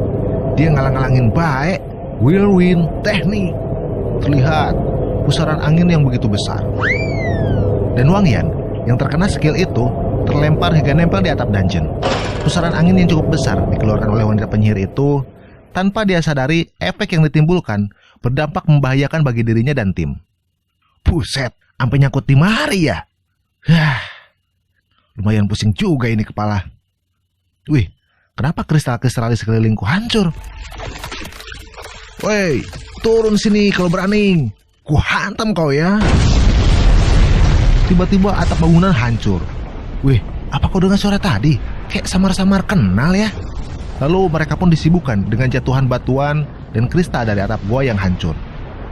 S1: dia ngalang-ngalangin baik. Whirlwind teknik. Terlihat pusaran angin yang begitu besar. Dan Wang Yan yang terkena skill itu terlempar hingga nempel di atap dungeon. Pusaran angin yang cukup besar dikeluarkan oleh wanita penyihir itu. Tanpa dia sadari, efek yang ditimbulkan berdampak membahayakan bagi dirinya dan tim. Buset, sampai nyangkut di mari ya. Lumayan pusing juga ini kepala. Wih, kenapa kristal-kristal di sekelilingku hancur? Woi, turun sini kalau berani. Ku hantam kau ya. Tiba-tiba atap bangunan hancur. Wih, apa kau dengar suara tadi? Kayak samar-samar kenal ya. Lalu mereka pun disibukkan dengan jatuhan batuan dan kristal dari atap gua yang hancur.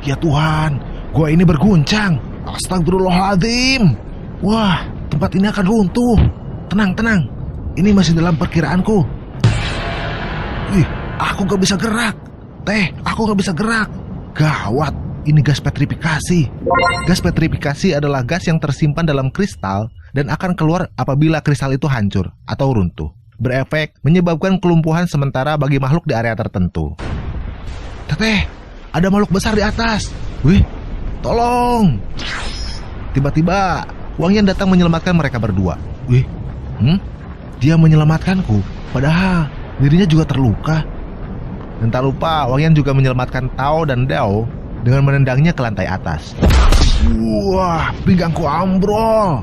S1: Ya Tuhan, gua ini berguncang. Astagfirullahaladzim. Wah, tempat ini akan runtuh. Tenang, tenang. Ini masih dalam perkiraanku. Wih, aku gak bisa gerak. Teh, aku gak bisa gerak. Gawat, ini gas petrifikasi. Gas petrifikasi adalah gas yang tersimpan dalam kristal dan akan keluar apabila kristal itu hancur atau runtuh. Berefek menyebabkan kelumpuhan sementara bagi makhluk di area tertentu. Teteh, ada makhluk besar di atas. Wih, tolong. Tiba-tiba Wang Yan datang menyelamatkan mereka berdua. Wih, dia menyelamatkanku, padahal dirinya juga terluka. Dan tak lupa Wang Yan juga menyelamatkan Tao dan Dao dengan menendangnya ke lantai atas. Wah, pinggangku ambrol.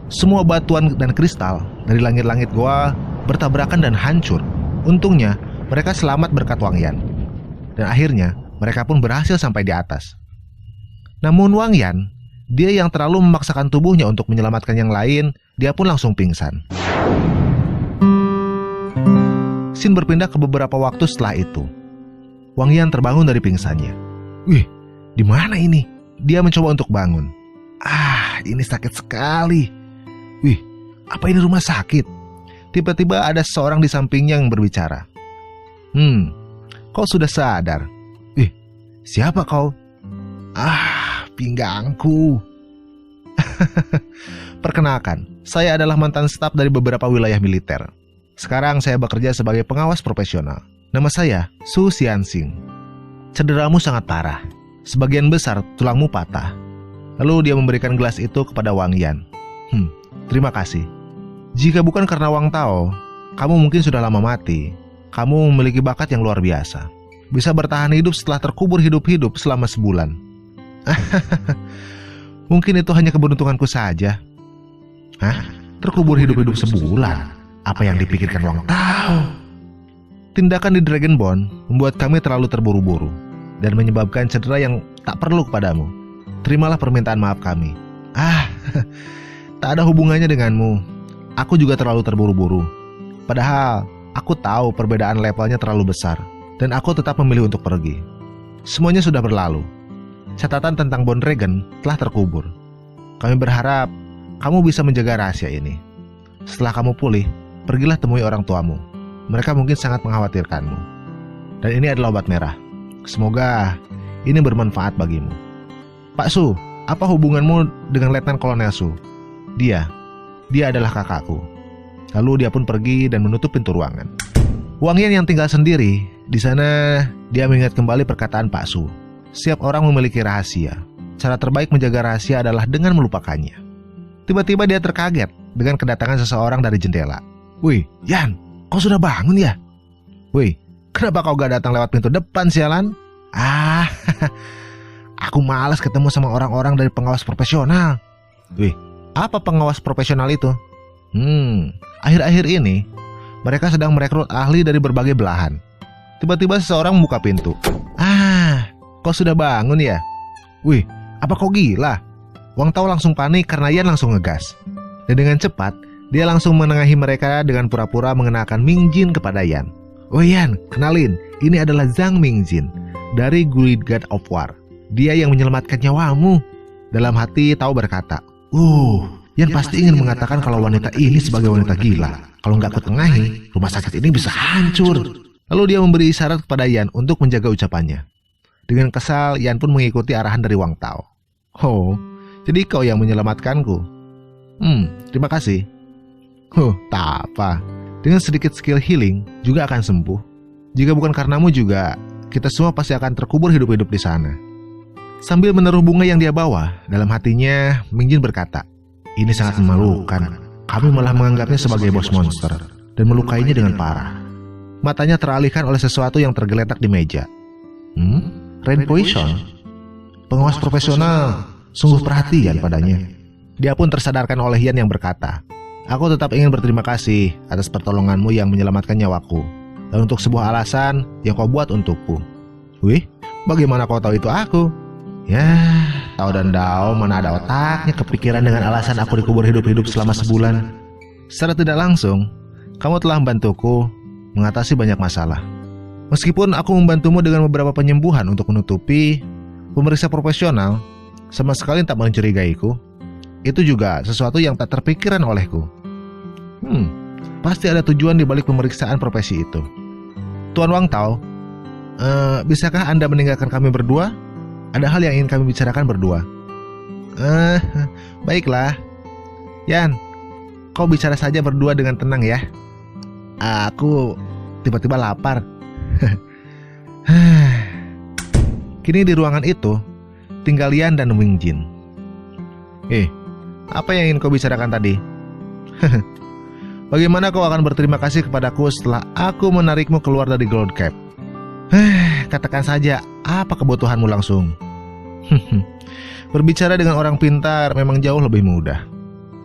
S1: Semua batuan dan kristal dari langit-langit goa bertabrakan dan hancur. Untungnya mereka selamat berkat Wang Yan. Dan akhirnya mereka pun berhasil sampai di atas. Namun Wang Yan, dia yang terlalu memaksakan tubuhnya untuk menyelamatkan yang lain, dia pun langsung pingsan. Scene berpindah ke beberapa waktu setelah itu. Wang Yan terbangun dari pingsannya. Wih, di mana ini? Dia mencoba untuk bangun. Ini sakit sekali. Wih, apa ini rumah sakit? Tiba-tiba ada seseorang di sampingnya yang berbicara. Kau sudah sadar? Wih, siapa kau? Pinggangku. Perkenalkan, saya adalah mantan staf dari beberapa wilayah militer. Sekarang saya bekerja sebagai pengawas profesional. Nama saya Su Xianxing. Cederamu sangat parah. Sebagian besar tulangmu patah. Lalu dia memberikan gelas itu kepada Wang Yan. Terima kasih. Jika bukan karena Wang Tao, kamu mungkin sudah lama mati. Kamu memiliki bakat yang luar biasa. Bisa bertahan hidup setelah terkubur hidup-hidup selama sebulan. Mungkin itu hanya keberuntunganku saja. Terkubur hidup-hidup sebulan? Apa yang dipikirkan Wang Tao? Tindakan di Dragonborn membuat kami terlalu terburu-buru dan menyebabkan cedera yang tak perlu kepadamu. Terimalah permintaan maaf kami. Tak ada hubungannya denganmu. Aku juga terlalu terburu-buru. Padahal aku tahu perbedaan levelnya terlalu besar dan aku tetap memilih untuk pergi. Semuanya sudah berlalu. Catatan tentang Bone Dragon telah terkubur. Kami berharap kamu bisa menjaga rahasia ini. Setelah kamu pulih, pergilah temui orang tuamu. Mereka mungkin sangat mengkhawatirkanmu. Dan ini adalah obat merah. Semoga ini bermanfaat bagimu. Pak Su, apa hubunganmu dengan Letnan Kolonel Su? Dia adalah kakakku. Lalu dia pun pergi dan menutup pintu ruangan. Wang Yan yang tinggal sendiri, di sana dia mengingat kembali perkataan Pak Su. Setiap orang memiliki rahasia. Cara terbaik menjaga rahasia adalah dengan melupakannya. Tiba-tiba dia terkaget dengan kedatangan seseorang dari jendela. Wih, Yan, kau sudah bangun ya? Wih, kenapa kau gak datang lewat pintu depan, sialan? Aku malas ketemu sama orang-orang dari pengawas profesional. Wih, apa pengawas profesional itu? Akhir-akhir ini mereka sedang merekrut ahli dari berbagai belahan. Tiba-tiba seseorang membuka pintu. Kau sudah bangun ya? Wih, apa kau gila? Wang Tao langsung panik karena Yan langsung ngegas. Dan dengan cepat, dia langsung menengahi mereka dengan pura-pura mengenalkan Ming Jin kepada Yan. Oh Yan, kenalin, ini adalah Zhang Ming Jin dari Guild God of War. Dia yang menyelamatkan nyawamu. Dalam hati Tao berkata, Yan pasti ingin mengatakan kalau wanita ini sebagai wanita gila. Kalau nggak kutengahi, rumah sakit ini bisa hancur. Lalu dia memberi isyarat kepada Yan untuk menjaga ucapannya. Dengan kesal, Yan pun mengikuti arahan dari Wang Tao. Oh, jadi kau yang menyelamatkanku. Terima kasih. Tak apa. Dengan sedikit skill healing, juga akan sembuh. Jika bukan karenamu juga, kita semua pasti akan terkubur hidup-hidup di sana. Sambil menaruh bunga yang dia bawa, dalam hatinya, Ming Jin berkata, ini sangat memalukan. Kami malah menganggapnya sebagai bos monster dan melukainya dengan parah. Matanya teralihkan oleh sesuatu yang tergeletak di meja. Rain Poison? Pengawas profesional sungguh perhatian padanya. Dia pun tersadarkan oleh Yan yang berkata, aku tetap ingin berterima kasih atas pertolonganmu yang menyelamatkan nyawaku, dan untuk sebuah alasan yang kau buat untukku. Wih, bagaimana kau tahu itu aku? Ya, Tao dan Dao mana ada otaknya kepikiran dengan alasan aku dikubur hidup-hidup selama sebulan. Secara tidak langsung, kamu telah membantuku mengatasi banyak masalah. Meskipun aku membantumu dengan beberapa penyembuhan untuk menutupi, pemeriksa profesional sama sekali tak mencurigaiku. Itu juga sesuatu yang tak terpikirkan olehku. Pasti ada tujuan di balik pemeriksaan profesi itu. Tuan Wang Tao, bisakah Anda meninggalkan kami berdua? Ada hal yang ingin kami bicarakan berdua. Baiklah. Yan, kau bicara saja berdua dengan tenang ya. Aku tiba-tiba lapar. Kini di ruangan itu tinggal Yan dan Ming Jin. Apa yang ingin kau bicarakan tadi? Bagaimana kau akan berterima kasih kepadaku setelah aku menarikmu keluar dari Gold Cap? Katakan saja, apa kebutuhanmu langsung? Berbicara dengan orang pintar memang jauh lebih mudah.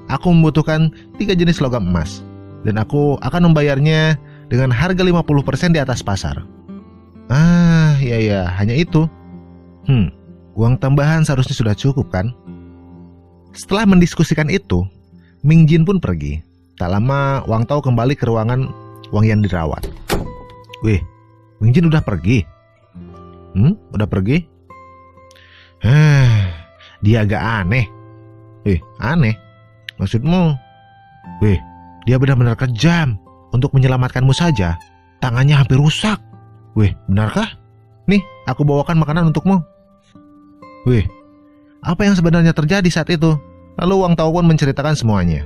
S1: Aku membutuhkan 3 jenis logam emas, dan aku akan membayarnya dengan harga 50% di atas pasar. Ya, hanya itu. Uang tambahan seharusnya sudah cukup kan? Setelah mendiskusikan itu, Ming Jin pun pergi. Tak lama, Wang Tao kembali ke ruangan Wang Yan dirawat. Wih, Ming Jin udah pergi? Udah pergi? Dia agak aneh. Aneh? Maksudmu? Dia benar-benar kejam. Untuk menyelamatkanmu saja, tangannya hampir rusak. Benarkah? Nih, aku bawakan makanan untukmu. Apa yang sebenarnya terjadi saat itu? Lalu Wang Tao pun menceritakan semuanya.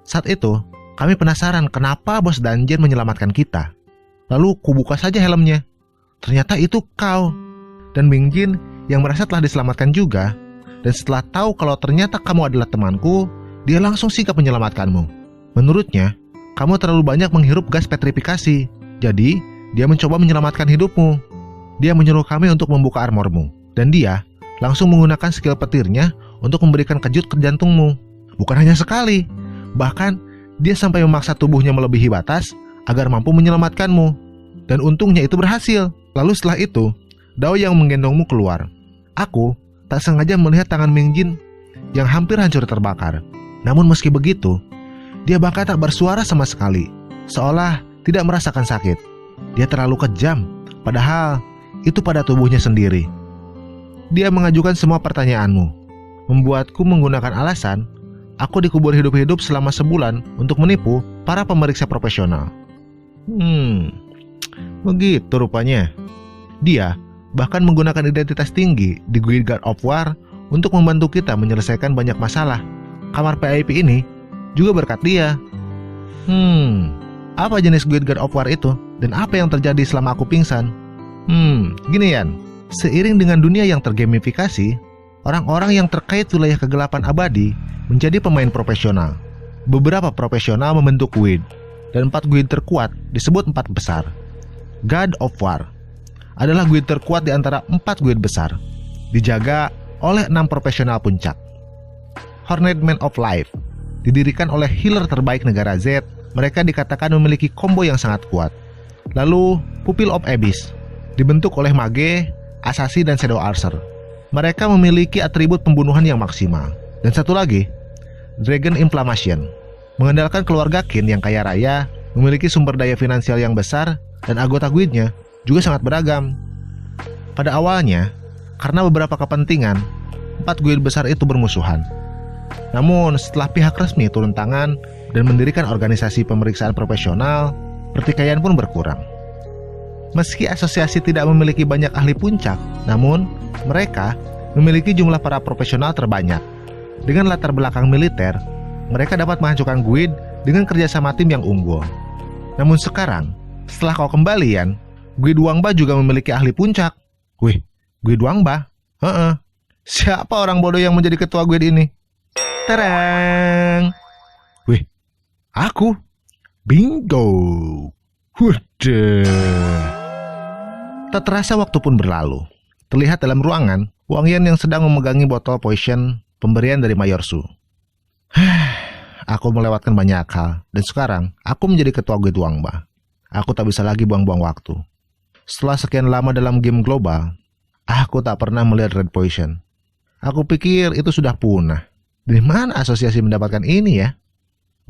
S1: Saat itu, kami penasaran kenapa bos Danjen menyelamatkan kita. Lalu kubuka saja helmnya. Ternyata itu kau. Dan Ming Jin yang merasa telah diselamatkan juga. Dan setelah tahu kalau ternyata kamu adalah temanku, dia langsung sigap menyelamatkanmu. Menurutnya, kamu terlalu banyak menghirup gas petrifikasi. Jadi, dia mencoba menyelamatkan hidupmu. Dia menyuruh kami untuk membuka armormu. Dan dia langsung menggunakan skill petirnya untuk memberikan kejut ke jantungmu. Bukan hanya sekali, bahkan dia sampai memaksa tubuhnya melebihi batas agar mampu menyelamatkanmu. Dan untungnya itu berhasil. Lalu setelah itu, Dao yang menggendongmu keluar. Aku tak sengaja melihat tangan Ming Jin yang hampir hancur terbakar. Namun meski begitu, dia bahkan tak bersuara sama sekali, seolah tidak merasakan sakit. Dia terlalu kejam, padahal itu pada tubuhnya sendiri. Dia mengajukan semua pertanyaanmu, membuatku menggunakan alasan aku dikubur hidup-hidup selama sebulan untuk menipu para pemeriksa profesional. Begitu rupanya. Dia bahkan menggunakan identitas tinggi di Guild God of War untuk membantu kita menyelesaikan banyak masalah. Kamar VIP ini juga berkat dia. Apa jenis Guild God of War itu? Dan apa yang terjadi selama aku pingsan? Gini Yan, seiring dengan dunia yang tergamifikasi, orang-orang yang terkait wilayah kegelapan abadi menjadi pemain profesional. Beberapa profesional membentuk guild, dan 4 guild terkuat disebut 4 besar. God of War adalah guild terkuat di antara 4 guild besar, dijaga oleh 6 profesional puncak. Hornet Man of Life didirikan oleh healer terbaik negara Z. Mereka dikatakan memiliki combo yang sangat kuat. Lalu Pupil of Abyss dibentuk oleh mage, assassin, dan shadow archer. Mereka memiliki atribut pembunuhan yang maksimal. Dan satu lagi, Dragon Inflammation, mengandalkan keluarga Kin yang kaya raya, memiliki sumber daya finansial yang besar, dan anggota guildnya juga sangat beragam. Pada awalnya, karena beberapa kepentingan, 4 guild besar itu bermusuhan. Namun setelah pihak resmi turun tangan dan mendirikan organisasi pemeriksaan profesional, pertikaian pun berkurang. Meski asosiasi tidak memiliki banyak ahli puncak, namun mereka memiliki jumlah para profesional terbanyak. Dengan latar belakang militer, mereka dapat menghancurkan guild dengan kerjasama tim yang unggul. Namun sekarang, setelah kau kembali Yan, Guild Wangba juga memiliki ahli puncak. Wih, Guild Wangba? Siapa orang bodoh yang menjadi ketua guild ini? Terang. Wih, aku. Bingo. Tak terasa waktu pun berlalu. Terlihat dalam ruangan, Wang Yan yang sedang memegangi botol potion pemberian dari Mayor Su. Aku melewatkan banyak hal, dan sekarang aku menjadi ketua Guild Wangba. Aku tak bisa lagi buang-buang waktu. Setelah sekian lama dalam game global, aku tak pernah melihat red poison. Aku pikir itu sudah punah. Dari mana asosiasi mendapatkan ini ya?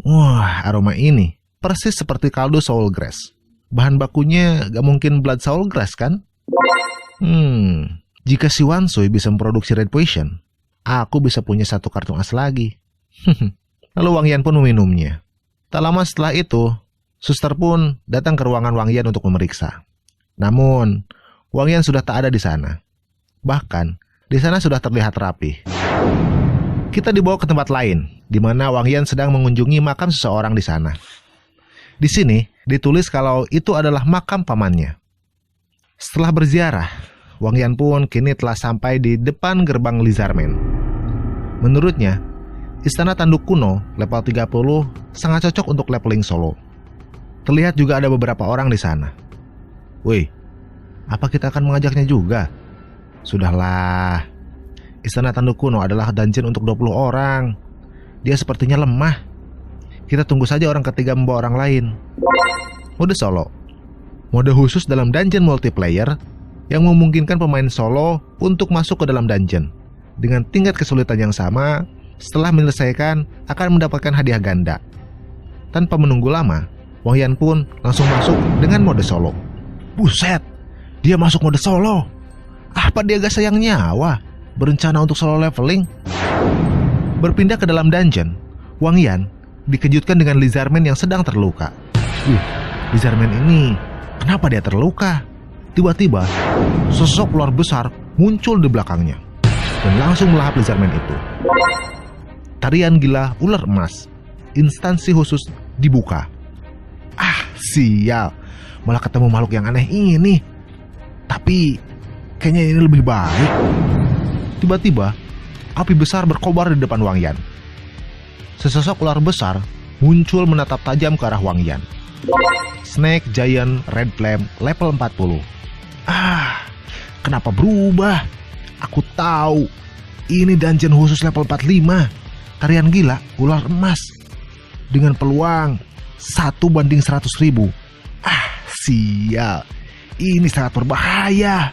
S1: Wah, aroma ini persis seperti kaldu soul grass. Bahan bakunya gak mungkin blood soul grass kan? Jika si Wansui bisa memproduksi red poison, aku bisa punya 1 kartu as lagi. Lalu Wang Yan pun meminumnya. Tak lama setelah itu, suster pun datang ke ruangan Wang Yan untuk memeriksa. Namun, Wang Yan sudah tak ada di sana. Bahkan, di sana sudah terlihat rapi. Kita dibawa ke tempat lain, di mana Wang Yan sedang mengunjungi makam seseorang di sana. Di sini, ditulis kalau itu adalah makam pamannya. Setelah berziarah, Wang Yan pun kini telah sampai di depan gerbang Lizardman. Menurutnya, istana tanduk kuno level 30 sangat cocok untuk leveling solo. Terlihat juga ada beberapa orang di sana. Wih, apa kita akan mengajaknya juga? Sudahlah. Istana tanduk kuno adalah dungeon untuk 20 orang. Dia sepertinya lemah. Kita tunggu saja orang ketiga membawa orang lain. Mode solo. Mode khusus dalam dungeon multiplayer yang memungkinkan pemain solo untuk masuk ke dalam dungeon dengan tingkat kesulitan yang sama. Setelah menyelesaikan akan mendapatkan hadiah ganda. Tanpa menunggu lama, Wang Yan pun langsung masuk dengan mode solo. Buset, dia masuk mode solo. Apa dia gak sayang nyawa? Berencana untuk solo leveling? Berpindah ke dalam dungeon, Wang Yan dikejutkan dengan Lizardman yang sedang terluka. Lizardman ini, kenapa dia terluka? Tiba-tiba, sosok ular besar muncul di belakangnya dan langsung melahap Lizardman itu. Tarian gila ular emas. Instansi khusus dibuka. Sial. Malah ketemu makhluk yang aneh ini. Tapi kayaknya ini lebih baik. Tiba-tiba api besar berkobar di depan Wang Yan. Sesosok ular besar muncul menatap tajam ke arah Wang Yan. Snake Giant Red Flame level 40. Kenapa berubah? Aku tahu. Ini dungeon khusus level 45. Tarian gila ular emas dengan peluang 1/100.000. Sial. Ini sangat berbahaya.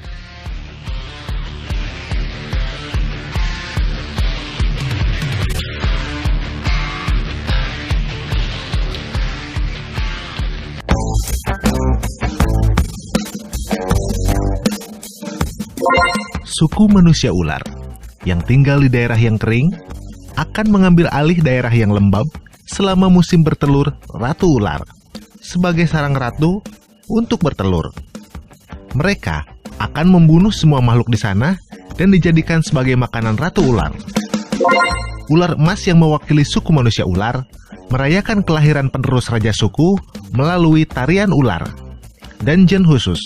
S1: Suku manusia ular yang tinggal di daerah yang kering akan mengambil alih daerah yang lembab selama musim bertelur ratu ular sebagai sarang ratu untuk bertelur. Mereka akan membunuh semua makhluk di sana dan dijadikan sebagai makanan ratu ular. Ular emas yang mewakili suku manusia ular merayakan kelahiran penerus raja suku melalui tarian ular. Dungeon khusus,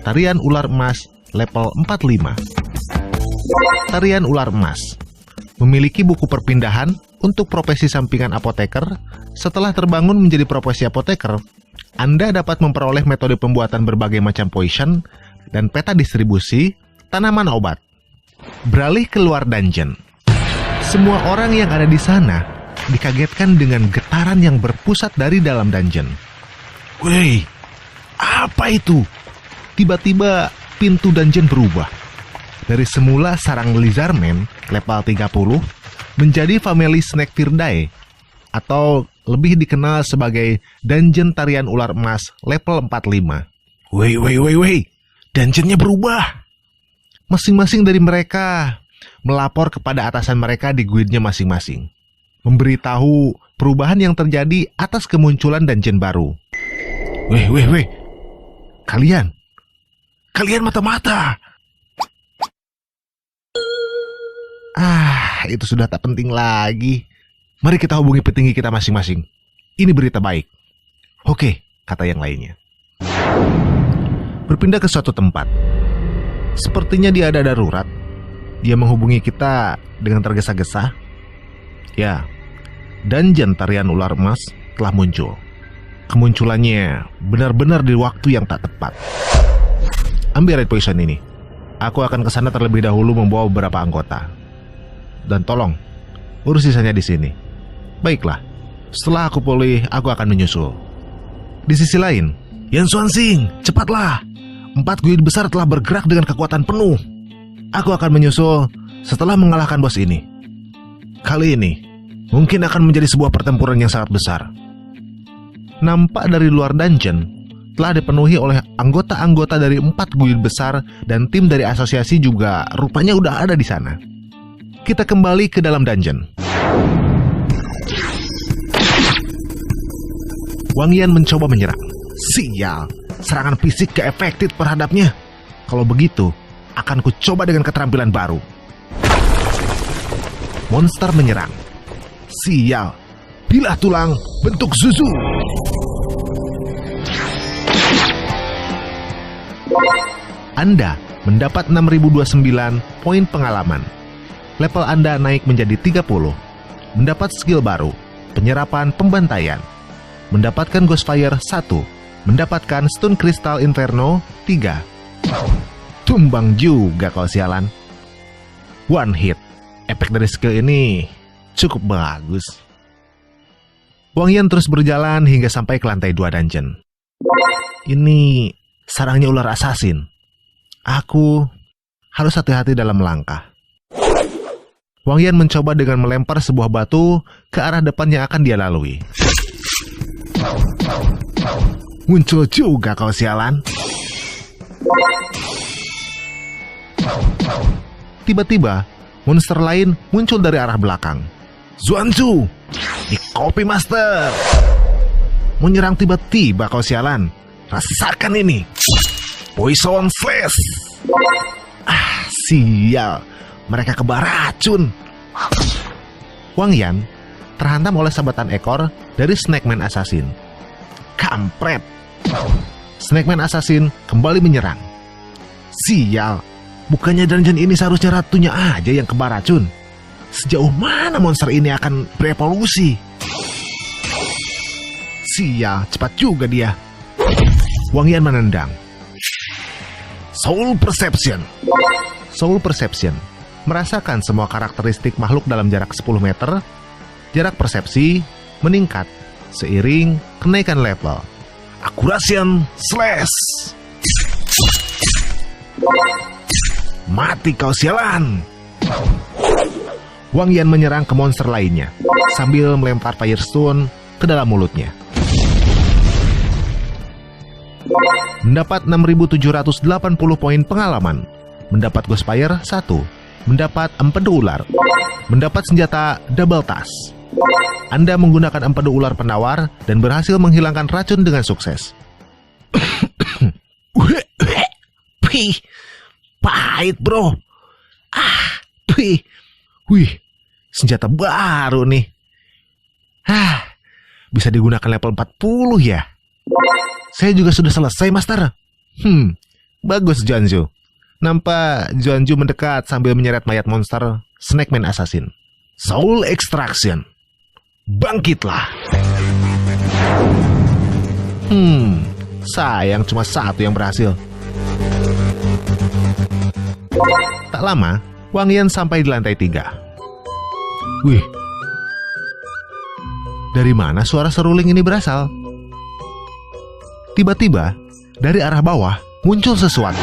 S1: tarian ular emas level 45. Tarian ular emas memiliki buku perpindahan untuk profesi sampingan apoteker. Setelah terbangun menjadi profesi apoteker, Anda dapat memperoleh metode pembuatan berbagai macam potion dan peta distribusi tanaman obat. Beralih keluar dungeon, semua orang yang ada di sana dikagetkan dengan getaran yang berpusat dari dalam dungeon. Woi, apa itu? Tiba-tiba pintu dungeon berubah. Dari semula sarang Lizardman level 30 menjadi family Snake Firdae, atau lebih dikenal sebagai Dungeon Tarian Ular Emas level 45. Woi, dungeonnya berubah. Masing-masing dari mereka melapor kepada atasan mereka di guildnya masing-masing, memberitahu perubahan yang terjadi atas kemunculan dungeon baru. Weh, kalian mata-mata. Itu sudah tak penting lagi. Mari kita hubungi petinggi kita masing-masing. Ini berita baik. Oke, kata yang lainnya. Berpindah ke suatu tempat. Sepertinya dia ada darurat. Dia menghubungi kita dengan tergesa-gesa. Ya, Dungeon Tarian Ular Emas telah muncul. Kemunculannya benar-benar di waktu yang tak tepat. Ambil red poison ini. Aku akan ke sana terlebih dahulu membawa beberapa anggota. Dan tolong, urus sisanya di sini. Baiklah, setelah aku pulih, aku akan menyusul. Di sisi lain, Yan Xuanxing, cepatlah. 4 guild besar telah bergerak dengan kekuatan penuh. Aku akan menyusul setelah mengalahkan bos ini. Kali ini, mungkin akan menjadi sebuah pertempuran yang sangat besar. Nampak dari luar dungeon telah dipenuhi oleh anggota-anggota dari 4 guild besar, dan tim dari asosiasi juga rupanya udah ada di sana. Kita kembali ke dalam dungeon. Wang Yan mencoba menyerang. Sial, serangan fisik gak efektif terhadapnya. Kalau begitu, akan ku coba dengan keterampilan baru. Monster menyerang. Sial, bilah tulang bentuk Zuzu. Anda mendapat 6029 poin pengalaman. Level Anda naik menjadi 30. Mendapat skill baru, penyerapan pembantaian. Mendapatkan Ghostfire 1. Mendapatkan Stun Crystal Inferno 3. Tumbang juga kau sialan. One hit. Efek dari skill ini cukup bagus. Wang Yan terus berjalan hingga sampai ke lantai 2 dungeon. Ini sarangnya ular assassin. Aku harus hati-hati dalam melangkah. Wang Yan mencoba dengan melempar sebuah batu ke arah depan yang akan dia lalui. Muncul juga kau sialan. Tiba-tiba, monster lain muncul dari arah belakang. Xuanzu, di Copy Master. Menyerang tiba-tiba kau sialan. Rasakan ini. Poison Slash. Sial. Mereka kebal racun. Wang Yan terhantam oleh sabatan ekor dari Snakeman Assassin. Kampret. Snakeman Assassin kembali menyerang. Sial. Bukannya dungeon ini seharusnya ratunya aja yang kebal racun. Sejauh mana monster ini akan berevolusi? Sial, cepat juga dia. Wang Yan menendang. Soul Perception. Soul Perception merasakan semua karakteristik makhluk dalam jarak 10 meter. Jarak persepsi meningkat seiring kenaikan level. Accuracy Slash. Mati kau sialan. Wang Yan menyerang ke monster lainnya sambil melempar Firestone ke dalam mulutnya. Mendapat 6.780 poin pengalaman. Mendapat Ghostfire 1. Mendapat empedu ular. Mendapat senjata Double Task. Anda menggunakan empedu ular penawar dan berhasil menghilangkan racun dengan sukses. pahit bro. Wih, senjata baru nih. Bisa digunakan level 40 ya. Saya juga sudah selesai, Master. Bagus, Juanjo. Nampak Juanjo mendekat sambil menyeret mayat monster Snakeman Assassin. Soul Extraction. Bangkitlah. Sayang cuma satu yang berhasil. Tak lama, Wang Yan sampai di lantai 3. Wih, dari mana suara seruling ini berasal? Tiba-tiba, dari arah bawah muncul sesuatu.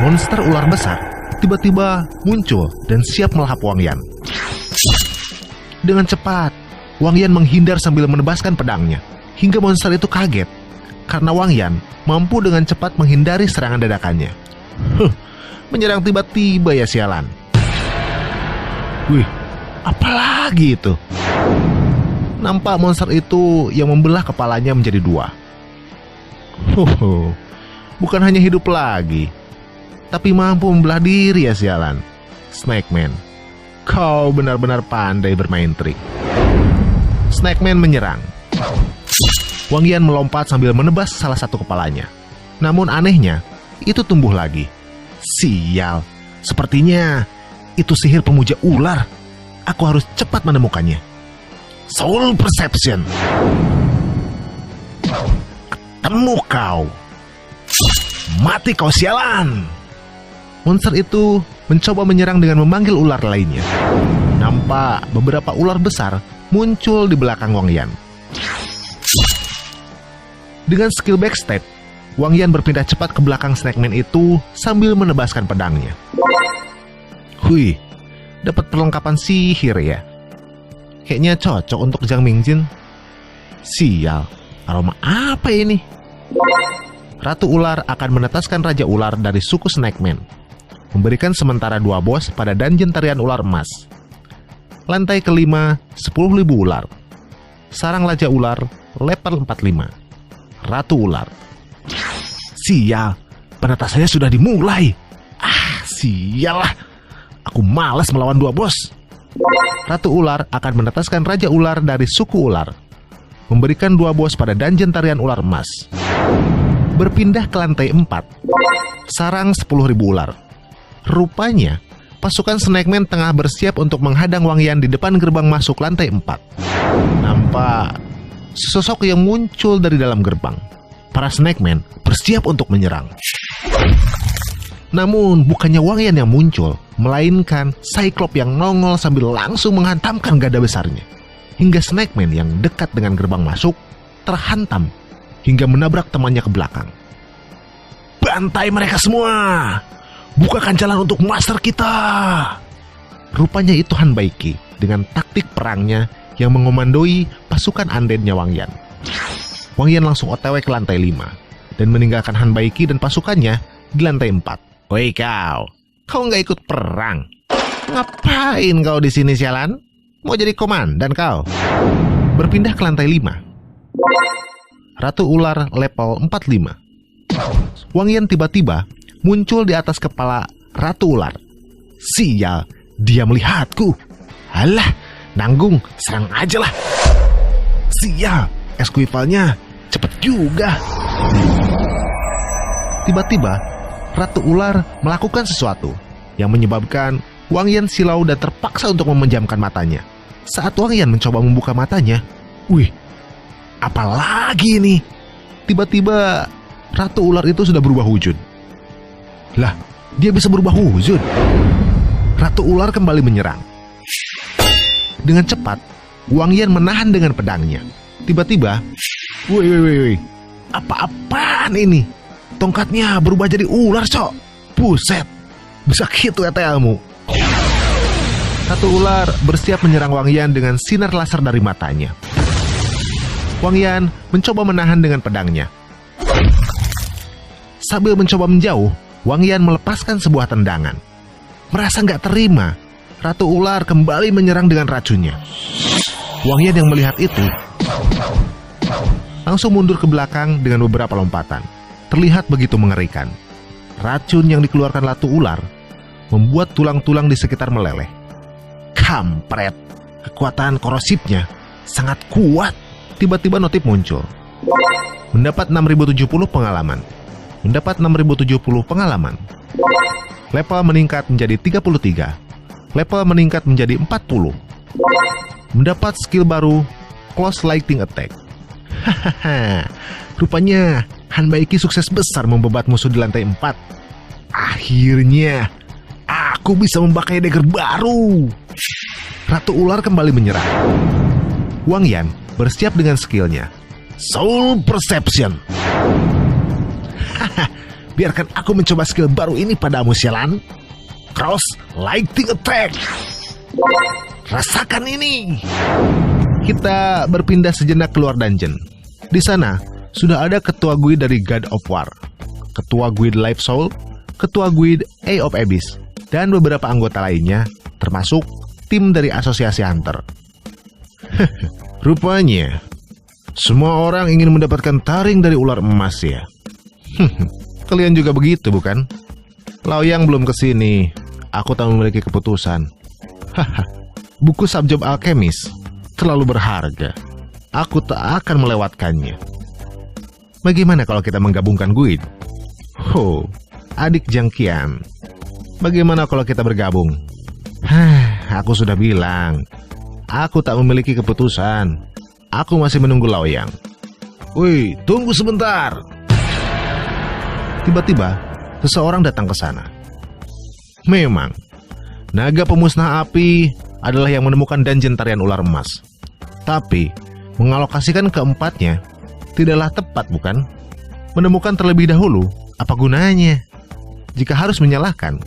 S1: Monster ular besar tiba-tiba muncul dan siap melahap Wang Yan. Dengan cepat, Wang Yan menghindar sambil menebaskan pedangnya, hingga monster itu kaget karena Wang Yan mampu dengan cepat menghindari serangan dadakannya. Menyerang tiba-tiba ya sialan. Wih, apalagi itu? Nampak monster itu yang membelah kepalanya menjadi 2. Bukan hanya hidup lagi, tapi mampu membelah diri ya sialan. Snakeman, kau benar-benar pandai bermain trik. Snakeman menyerang. Wang Yan melompat sambil menebas salah satu kepalanya. Namun anehnya, itu tumbuh lagi. Sial, sepertinya itu sihir pemuja ular. Aku harus cepat menemukannya. Soul Perception. Ketemu kau. Mati kau sialan. Monster itu mencoba menyerang dengan memanggil ular lainnya. Nampak beberapa ular besar muncul di belakang Wang Yan. Dengan skill backstep, Wang Yan berpindah cepat ke belakang Snakeman itu sambil menebaskan pedangnya. Wih, dapat perlengkapan sihir ya. Kayaknya cocok untuk Jiang Mingjin. Sial, aroma apa ini? Ratu Ular akan menetaskan Raja Ular dari suku Snakeman, memberikan sementara 2 bos pada dungeon tarian ular emas. Lantai kelima, 10.000 ular. Sarang Raja Ular, level 45. Ratu Ular. Sial, penetasannya sudah dimulai. Sial lah. Aku malas melawan 2 bos. Ratu Ular akan menetaskan Raja Ular dari suku ular, memberikan 2 bos pada dungeon tarian ular emas. Berpindah ke lantai 4. Sarang 10.000 ular. Rupanya, pasukan Snakeman tengah bersiap untuk menghadang Wang Yan di depan gerbang masuk lantai 4. Nampak sosok yang muncul dari dalam gerbang. Para Snakeman bersiap untuk menyerang. Namun bukannya Wang Yan yang muncul, melainkan Cyclops yang nongol sambil langsung menghantamkan gada besarnya. Hingga Snakeman yang dekat dengan gerbang masuk terhantam hingga menabrak temannya ke belakang. Bantai mereka semua! Bukakan jalan untuk master kita! Rupanya itu Han Baiki dengan taktik perangnya yang mengomandoi pasukan undeadnya Wang Yan. Wang Yan langsung OTW ke lantai 5 dan meninggalkan Han Baiki dan pasukannya di lantai 4. Woi kau nggak ikut perang? Ngapain kau di sini sialan? Mau jadi komandan kau? Berpindah ke lantai 5. Ratu Ular level 45. Wang Yan tiba-tiba muncul di atas kepala Ratu Ular. Sial, dia melihatku. Alah, nanggung, serang aja lah. Sial, esquivalnya cepet juga. Tiba-tiba, Ratu Ular melakukan sesuatu yang menyebabkan Wang Yan silau dan terpaksa untuk memejamkan matanya. Saat Wang Yan mencoba membuka matanya, wih, apalagi ini? Tiba-tiba Ratu Ular itu sudah berubah wujud. Lah, dia bisa berubah wujud. Ratu Ular kembali menyerang. Dengan cepat, Wang Yan menahan dengan pedangnya. Tiba-tiba, woi, apa-apaan ini? Tongkatnya berubah jadi ular, cok. Buset, bisa gitu ya ilmu. Ratu Ular bersiap menyerang Wang Yan dengan sinar laser dari matanya. Wang Yan mencoba menahan dengan pedangnya. Sambil mencoba menjauh, Wang Yan melepaskan sebuah tendangan. Merasa nggak terima, Ratu Ular kembali menyerang dengan racunnya. Wang Yan yang melihat itu langsung mundur ke belakang dengan beberapa lompatan. Terlihat begitu mengerikan. Racun yang dikeluarkan Ratu Ular membuat tulang-tulang di sekitar meleleh. Kampret, kekuatan korosifnya sangat kuat. Tiba-tiba notif muncul. Mendapat 6070 pengalaman. Mendapat 6070 pengalaman. Level meningkat menjadi 33. Level meningkat menjadi 40. Mendapat skill baru, Close Lightning Attack. Hahaha, rupanya Hanbaiki sukses besar membebat musuh di lantai 4. Akhirnya, aku bisa memakai dagger baru. Ratu Ular kembali menyerang. Wang Yan bersiap dengan skillnya, Soul Perception. Haha, biarkan aku mencoba skill baru ini padamu, sialan. Cross Lightning Attack. Rasakan ini. Kita berpindah sejenak keluar dungeon. Di sana sudah ada ketua guild dari God of War, ketua guild Life Soul, ketua guild Eye of Abyss, dan beberapa anggota lainnya, termasuk tim dari asosiasi Hunter. Rupanya semua orang ingin mendapatkan taring dari ular emas ya. Kalian juga begitu bukan? Laoyang belum kesini. Aku tak memiliki keputusan. Buku Subjob Alchemist terlalu berharga. Aku tak akan melewatkannya. Bagaimana kalau kita menggabungkan guild? Ho, adik Jangkian. Bagaimana kalau kita bergabung? Aku sudah bilang. Aku tak memiliki keputusan. Aku masih menunggu Laoyang. Woi, tunggu sebentar. Tiba-tiba, seseorang datang ke sana. Memang, naga pemusnah api adalah yang menemukan dungeon tarian ular emas. Tapi, mengalokasikan keempatnya tidaklah tepat, bukan? Menemukan terlebih dahulu, apa gunanya? Jika harus menyalahkan,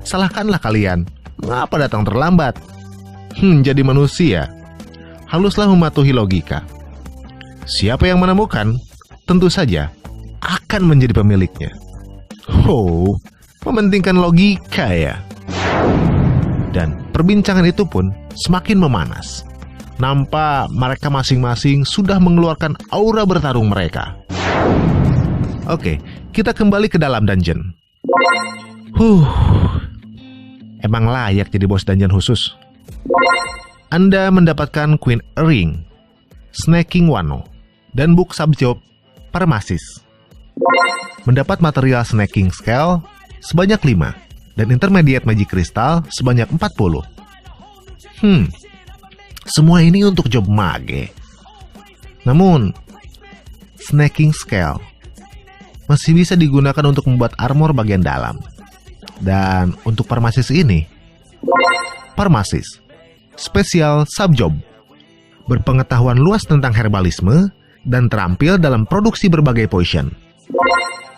S1: salahkanlah kalian. Mengapa datang terlambat? Jadi manusia, haluslah mematuhi logika. Siapa yang menemukan, tentu saja akan menjadi pemiliknya. Mementingkan logika ya. Dan perbincangan itu pun semakin memanas. Nampak mereka masing-masing sudah mengeluarkan aura bertarung mereka. Oke, kita kembali ke dalam dungeon. Emang layak jadi bos dungeon khusus. Anda mendapatkan Queen Earring, Snaking Wano, dan Book Subjob Parmasis. Mendapat material Snaking Scale sebanyak 5 dan Intermediate Magic Crystal sebanyak 40. Semua ini untuk job mage. Namun, Snaking Scale masih bisa digunakan untuk membuat armor bagian dalam. Dan untuk Parmasis ini, Parmasis Special Subjob, berpengetahuan luas tentang herbalisme dan terampil dalam produksi berbagai potion.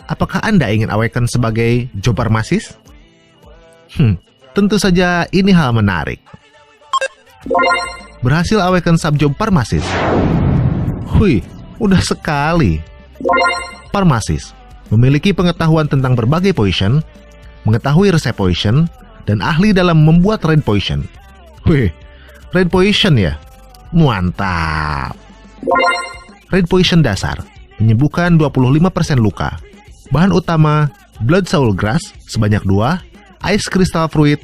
S1: Apakah Anda ingin awaken sebagai job Parmasis? Tentu saja ini hal menarik. Berhasil awaken subjob Parmasis. Udah sekali. Parmasis memiliki pengetahuan tentang berbagai potion, mengetahui resep potion, dan ahli dalam membuat raid potion. Raid potion ya? Mantap. Raid potion dasar menyembuhkan 25% luka. Bahan utama Blood Soul Grass sebanyak 2, Ice Crystal Fruit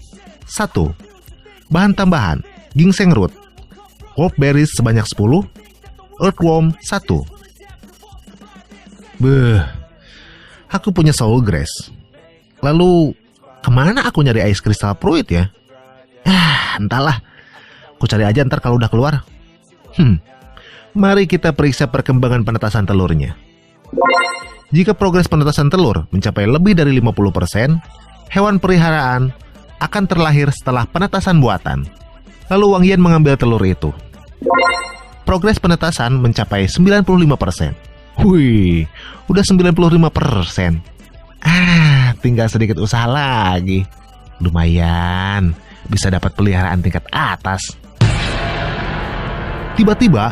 S1: 1. Bahan tambahan Ginseng Root, Wolf Berries sebanyak 10, Earthworm 1. Aku punya Soul Grass. Lalu kemana aku nyari Ice Crystal Fruit ya? Entahlah. Aku cari aja ntar kalau udah keluar. Mari kita periksa perkembangan penetasan telurnya. Jika progres penetasan telur mencapai lebih dari 50%, hewan peliharaan akan terlahir setelah penetasan buatan. Lalu Wang Yan mengambil telur itu. Progres penetasan mencapai 95%. Udah 95%. Tinggal sedikit usaha lagi. Lumayan, bisa dapat peliharaan tingkat atas. Tiba-tiba,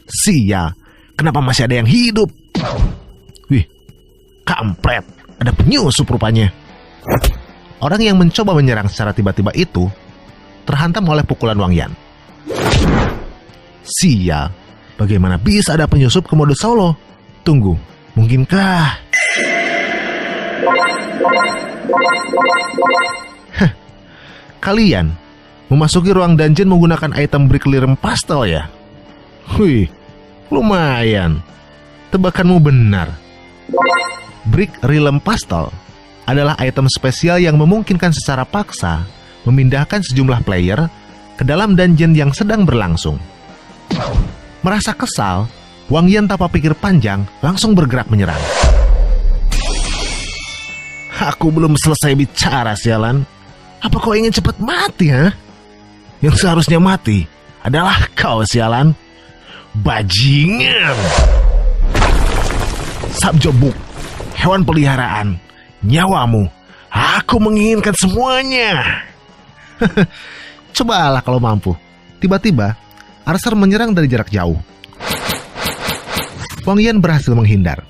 S1: sial, kenapa masih ada yang hidup? Kampret, ada penyusup rupanya. Orang yang mencoba menyerang secara tiba-tiba itu terhantam oleh pukulan Wang Yan. Sial, bagaimana bisa ada penyusup ke mode solo? Tunggu, mungkinkah? Kalian memasuki ruang dungeon menggunakan item brick lirem pastel ya? Wih, lumayan. Tebakanmu benar. Brick Realm Pastel adalah item spesial yang memungkinkan secara paksa memindahkan sejumlah player ke dalam dungeon yang sedang berlangsung. Merasa kesal, Wang Yan tanpa pikir panjang langsung bergerak menyerang. Aku belum selesai bicara, sialan. Apa kau ingin cepat mati, ha? Yang seharusnya mati adalah kau, sialan. Bajingan. Sabjobuk, hewan peliharaan, nyawamu. Aku menginginkan semuanya. Cobalah kalau mampu. Tiba-tiba, Archer menyerang dari jarak jauh. Wang Yan berhasil menghindar.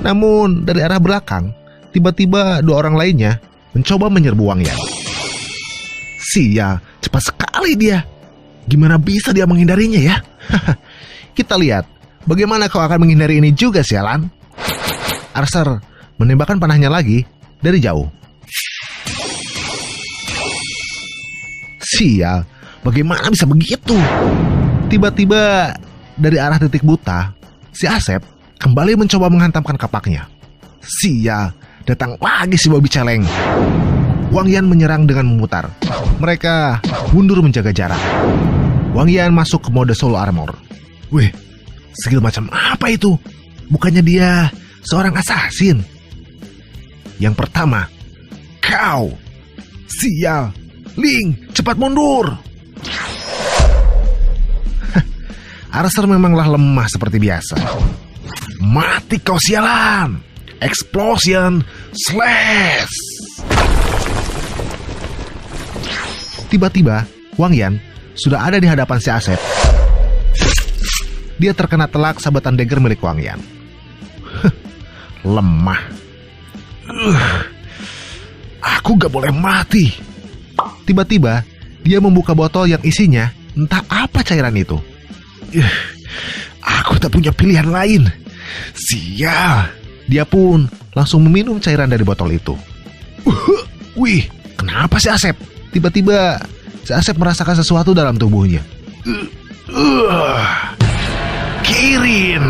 S1: Namun, dari arah belakang, tiba-tiba dua orang lainnya mencoba menyerbu Wang Yan. Sial, cepat sekali dia. Gimana bisa dia menghindarinya ya? Kita lihat, bagaimana kau akan menghindari ini juga, sialan. Archer menembakkan panahnya lagi dari jauh. Sial, bagaimana bisa begitu? Tiba-tiba dari arah titik buta, si Asep kembali mencoba menghantamkan kapaknya. Sial, datang lagi si babi celeng. Wang Yan menyerang dengan memutar. Mereka mundur menjaga jarak. Wang Yan masuk ke mode solo armor. Wih, skill macam apa itu? Bukannya dia seorang assassin? Yang pertama, kau. Sial, Ling, cepat mundur. Archer memanglah lemah seperti biasa. Mati kau, sialan. Explosion slash. Tiba-tiba, Wang Yan sudah ada di hadapan si Asep. Dia terkena telak sabetan dagger milik Wang Yan. Lemah. Aku gak boleh mati. Tiba-tiba, dia membuka botol yang isinya entah apa cairan itu. Aku tak punya pilihan lain. Sial. Dia pun langsung meminum cairan dari botol itu. Wih, kenapa si Asep? Tiba-tiba si Asep merasakan sesuatu dalam tubuhnya. Kirin.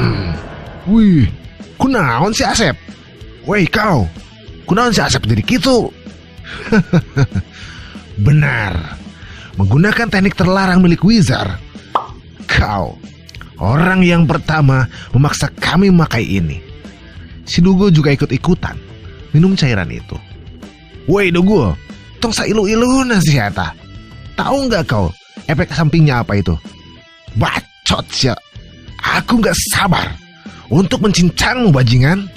S1: Wih, kunaon si Asep? Woi kau, kunaon si Asep jadi gitu? Benar, menggunakan teknik terlarang milik Wizard. Kau, orang yang pertama memaksa kami memakai ini. Si Dugo juga ikut-ikutan minum cairan itu. Woi Dugo, tong sailu-iluna si Eta. Tahu nggak kau efek sampingnya apa itu? Bacot ya. Aku nggak sabar untuk mencincangmu, bajingan.